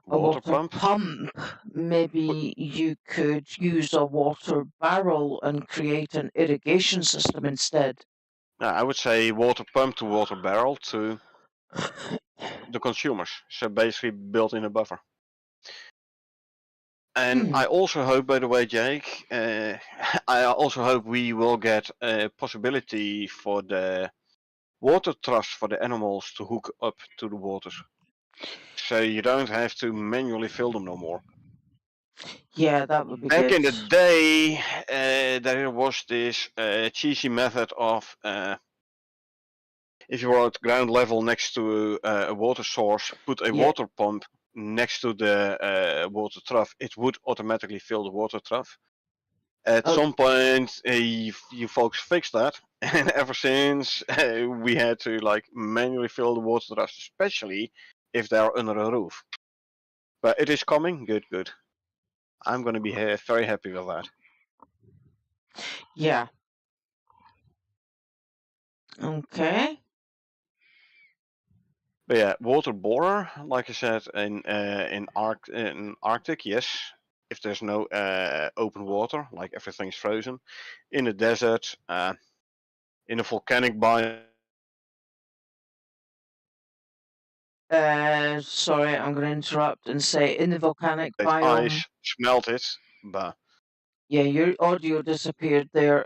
a
Water
water
pump.
pump, maybe you could use a water barrel and create an irrigation system instead.
I would say water pump to water barrel to the consumers. So basically built in a buffer. And I also hope, by the way, Jake, I also hope we will get a possibility for the water troughs for the animals to hook up to the waters. So you don't have to manually fill them no more.
Yeah, that would be
Back
good.
in the day, there was this cheesy method of if you were at ground level next to a water source, put a
Yeah.
water pump next to the water trough, it would automatically fill the water trough. At some point, you folks fixed that, and ever since we had to like manually fill the water troughs, especially if they are under a roof. But it is coming. Good, good. I'm going to be very happy with that.
Yeah. Okay.
But yeah, water borer, like I said, in Arctic, yes. If there's no open water, like everything's frozen, in the desert, in a volcanic biome.
Sorry, I'm going to interrupt and say in the volcanic biome.
Ice, smelt it, but
yeah, your audio disappeared there.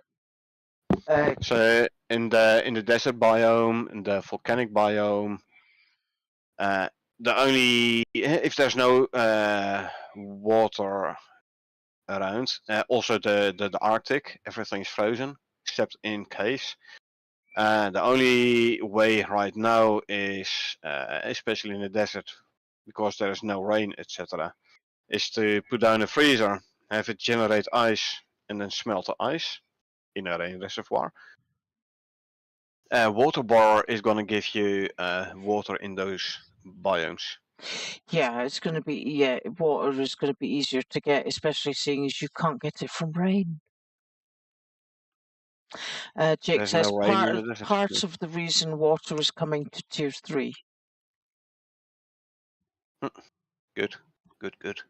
So in the desert biome, in the volcanic biome, The only if there's no water around, also the Arctic, everything's frozen except in caves. The only way right now is, especially in the desert, because there is no rain, etc., is to put down a freezer, have it generate ice, and then smelt the ice in a rain reservoir. Water bar is going to give you water in those biomes.
Yeah, it's going to be, water is going to be easier to get, especially seeing as you can't get it from rain. Jake
There's
says
no rain in the desert.
part of the reason water is coming to tier 3.
Good, good, good.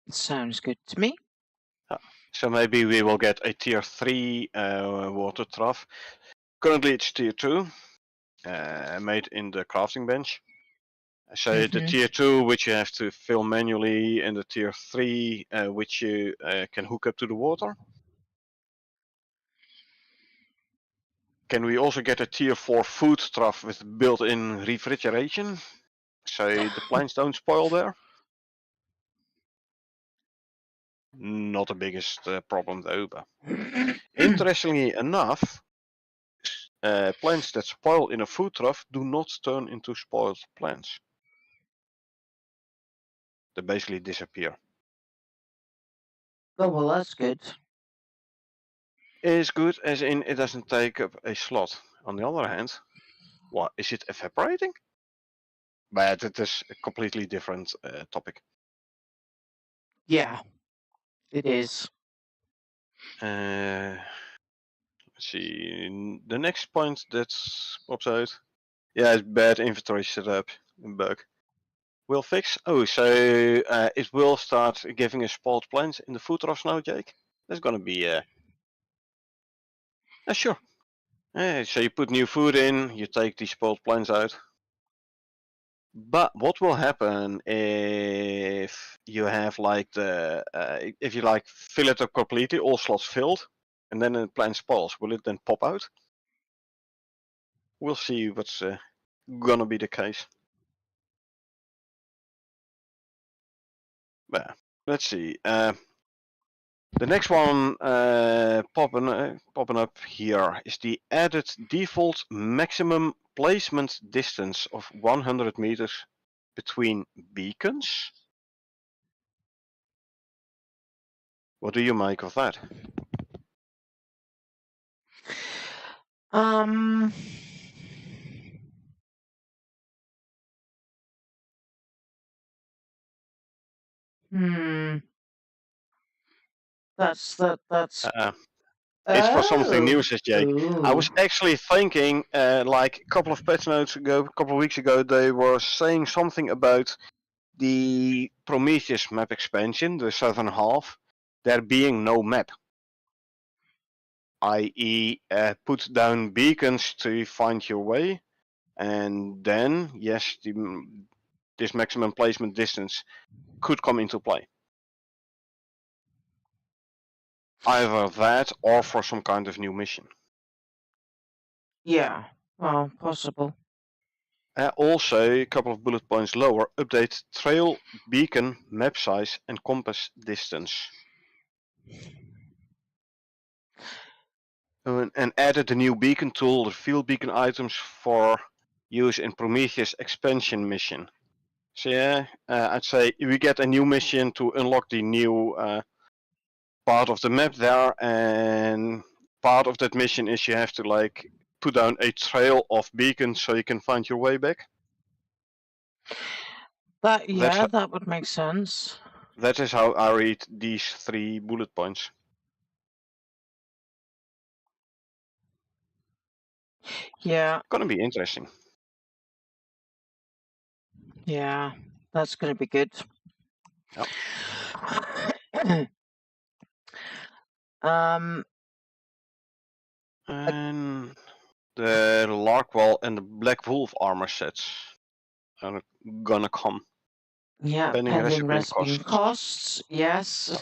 Sounds good to me.
So maybe we will get a tier 3 water trough. Currently it's tier 2, made in the crafting bench. So the tier 2, which you have to fill manually, and the tier 3, which you can hook up to the water. Can we also get a tier 4 food trough with built-in refrigeration, so the plants don't spoil there? Not the biggest problem though, but interestingly enough, plants that spoil in a food trough do not turn into spoiled plants. They basically disappear.
Oh, well, that's good.
Is good as in it doesn't take up a slot. On the other hand, what is it evaporating? But it is a completely different topic.
Yeah, it is.
Let's see, the next point that pops out. Yeah, it's bad inventory setup bug. Will fix. Oh, so it will start giving us spoiled plants in the food troughs now, Jake. That's gonna be sure. So you put new food in, you take these spoiled plants out. But what will happen if you have like if you like fill it up completely, all slots filled, and then the plant spoils? Will it then pop out? We'll see what's gonna be the case. But let's see. The next one popping up here is the added default maximum placement distance of 100 meters between beacons. What do you make of that?
Um. Hmm. That's.
It's for something
Oh.
new, says Jake. I was actually thinking, like a couple of patch notes ago, a couple of weeks ago, they were saying something about the Prometheus map expansion, the southern half, there being no map. I.e., put down beacons to find your way, and then, yes, this maximum placement distance could come into play. Either that or for some kind of new mission.
Yeah, well, possible.
Also, a couple of bullet points lower, update trail, beacon, map size, and compass distance. And added a new beacon tool, reveal beacon items for use in Prometheus expansion mission. So yeah, I'd say we get a new mission to unlock the new part of the map there, and part of that mission is you have to like put down a trail of beacons so you can find your way back.
That would make sense.
That is how I read these 3 bullet points.
Yeah.
Gonna be interesting.
Yeah, that's going to be good.
Yep.
um.
And the Larkwall and the Black Wolf armor sets are gonna come.
Yeah,
Pending
pending
recipe and
costs. Yes.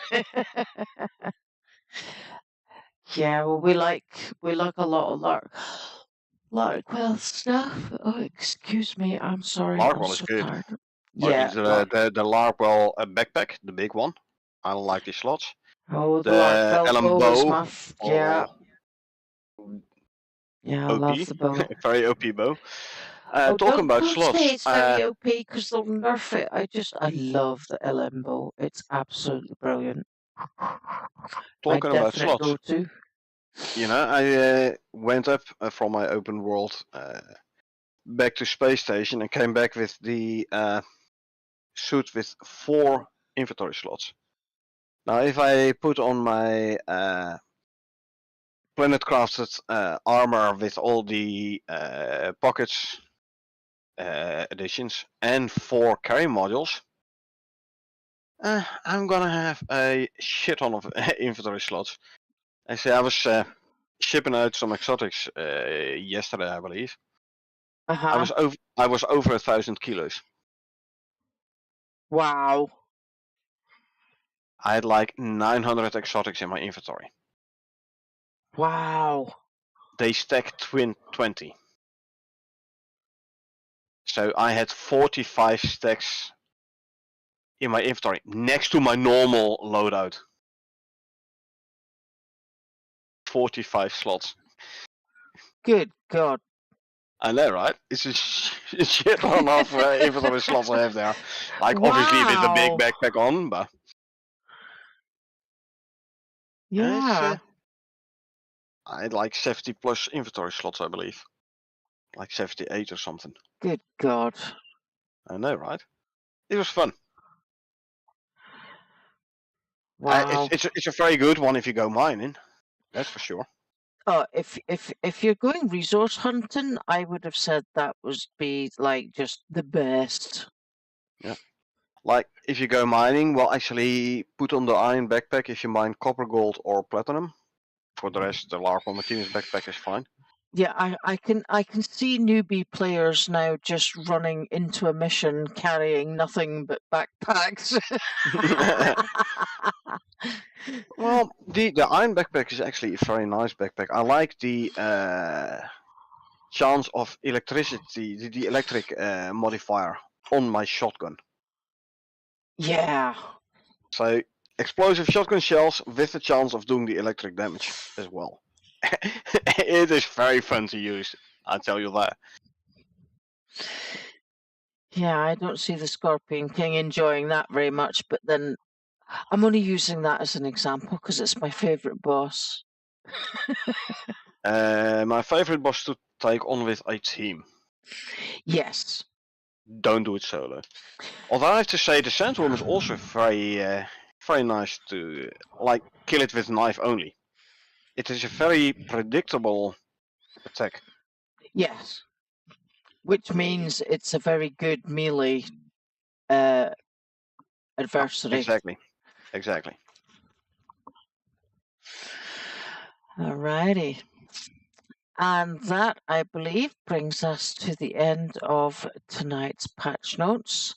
Yeah, well, we like a lot of lark. Larkwell stuff. Oh, excuse me. I'm sorry. I'm
Larkwell is
so
good.
tired.
Or
Yeah.
it's the Larkwell backpack, the big one. I like the slots.
Oh, the
The
Larkwell
Allen
bow is
bow.
my. Yeah.
Oh,
Yeah, I love
OP.
the bow.
Very OP bow.
Oh,
Talking about
don't say
slots.
it's very OP because they'll nerf it. I love the Limbo. It's absolutely brilliant. My
Talking about
definite
slots.
go-to.
I went up from my open world back to space station and came back with the suit with 4 inventory slots. Now, if I put on my planet crafted armor with all the pockets additions and 4 carry modules, I'm gonna have a shit ton of inventory slots. Actually, I was shipping out some exotics yesterday, I believe.
Uh-huh.
I was over 1,000 kilos.
Wow.
I had like 900 exotics in my inventory.
Wow.
They stack 20. So I had 45 stacks in my inventory next to my normal loadout. 45 slots.
Good God.
I know, right? It's a shit ton of inventory slots I have there. Like, obviously with the big
Wow.
backpack on, but it's,
Yeah.
I had like 70 plus inventory slots, I believe. Like 78 or something.
Good God.
I know, right? It was fun.
Wow.
It's a very good one if you go mining. That's for sure.
Oh, if you're going resource hunting, I would have said that would be like just the best.
Yeah. Like, if you go mining, well, actually put on the iron backpack if you mine copper, gold, or platinum. For the rest, the Larkwell Martinez backpack is fine.
Yeah, I can see newbie players now just running into a mission carrying nothing but backpacks.
Well, the iron backpack is actually a very nice backpack. I like the chance of electricity, the electric modifier on my shotgun.
Yeah.
So explosive shotgun shells with the chance of doing the electric damage as well. It is very fun to use, I tell you that.
Yeah, I don't see the Scorpion King enjoying that very much, but then I'm only using that as an example because it's my favourite boss.
My favorite boss to take on with a team.
Yes.
Don't do it solo. Although I have to say, the Sandworm is also very nice to like kill it with knife only. It is a very predictable attack.
Yes. Which means it's a very good melee adversary.
Exactly. Exactly.
Alrighty. And that, I believe, brings us to the end of tonight's patch notes.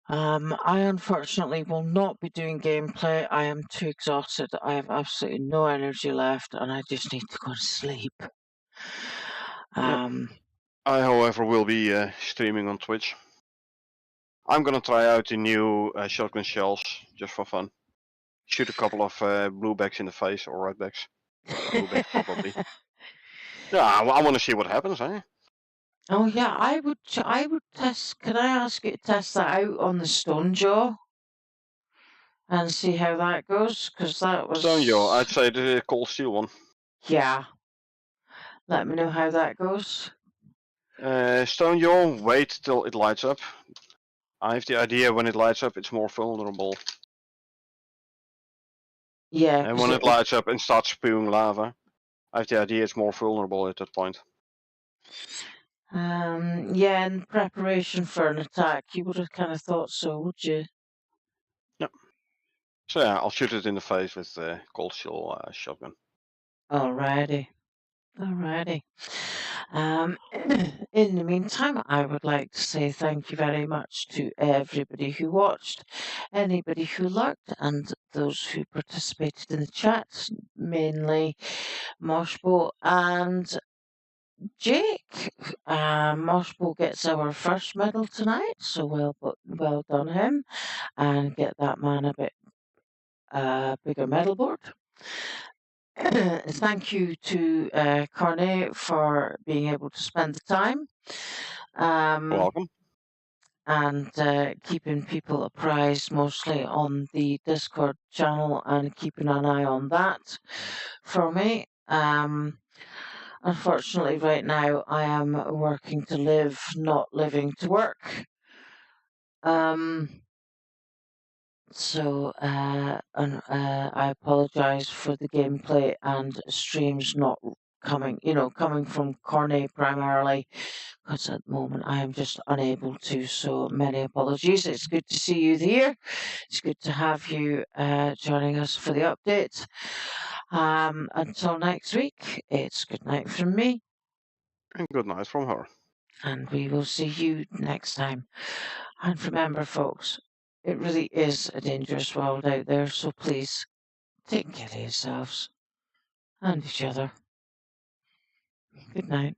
I unfortunately will not be doing gameplay. I am too exhausted. I have absolutely no energy left, and I just need to go to sleep.
I, however, will be streaming on Twitch. I'm gonna try out the new shotgun shells just for fun. Shoot a couple of bluebacks in the face or redbacks. Bluebacks probably. Yeah, I want to see what happens, eh?
Oh yeah, I would test. Can I ask you to test that out on the stone jaw and see how that goes? Because that was
Stone Jaw, I'd say the cold steel one.
Yeah. Let me know how that goes.
Stone Jaw, wait till it lights up. I have the idea when it lights up, it's more vulnerable.
Yeah.
And
'cause
when it lights up and starts spewing lava, I have the idea it's more vulnerable at that point.
Yeah, in preparation for an attack, you would have kind of thought so, would you?
Yep. So yeah, I'll shoot it in the face with the cold steel shotgun.
Alrighty. Alrighty. In the meantime, I would like to say thank you very much to everybody who watched, anybody who lurked, and those who participated in the chat, mainly Moshbo and Jake, Moshbo gets our first medal tonight, so well done him, and get that man a bit bigger medal board. Thank you to Cornet for being able to spend the time.
Welcome.
And keeping people apprised mostly on the Discord channel and keeping an eye on that for me. Unfortunately, right now I am working to live, not living to work. So I apologise for the gameplay and streams not coming from Cornet primarily, because at the moment I am just unable to. So many apologies. It's good to see you here. It's good to have you joining us for the update. Until next week, it's good night from me.
And good night from her.
And we will see you next time. And remember, folks, it really is a dangerous world out there, so please take care of yourselves and each other. Good night.